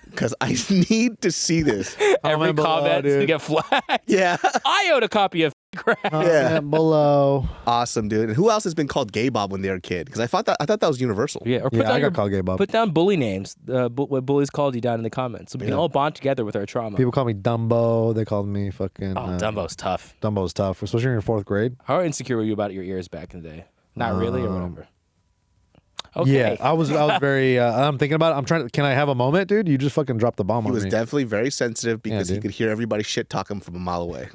Because I need to see this. Every Comment below, comment to dude. get flagged. Yeah. I own a copy of Grab. Yeah. Comment below. Awesome, dude. And who else has been called Gay Bob when they were a kid? Because I thought that was universal. Yeah, or put Yeah, down I your, got called gay, Bob. put down bully names. What bullies called you down in the comments, so we can all bond together with our trauma. People call me Dumbo. They called me fucking. Dumbo's tough. Dumbo's tough, especially in your fourth grade. How insecure were you about your ears back in the day? Not really, or whatever. Okay. Yeah, I was very. I'm thinking about it. I'm trying to. Can I have a moment, dude? You just fucking dropped the bomb He on was me. definitely very sensitive because he dude. could hear everybody shit talking from a mile away.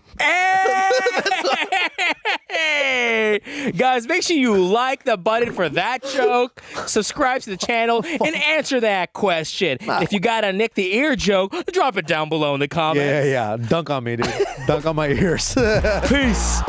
Hey! Guys, make sure you like the button for that joke, subscribe to the channel, and answer that question. If you got a Nick the Ear joke, drop it down below in the comments. Yeah. Dunk on me, dude. Dunk on my ears. Peace.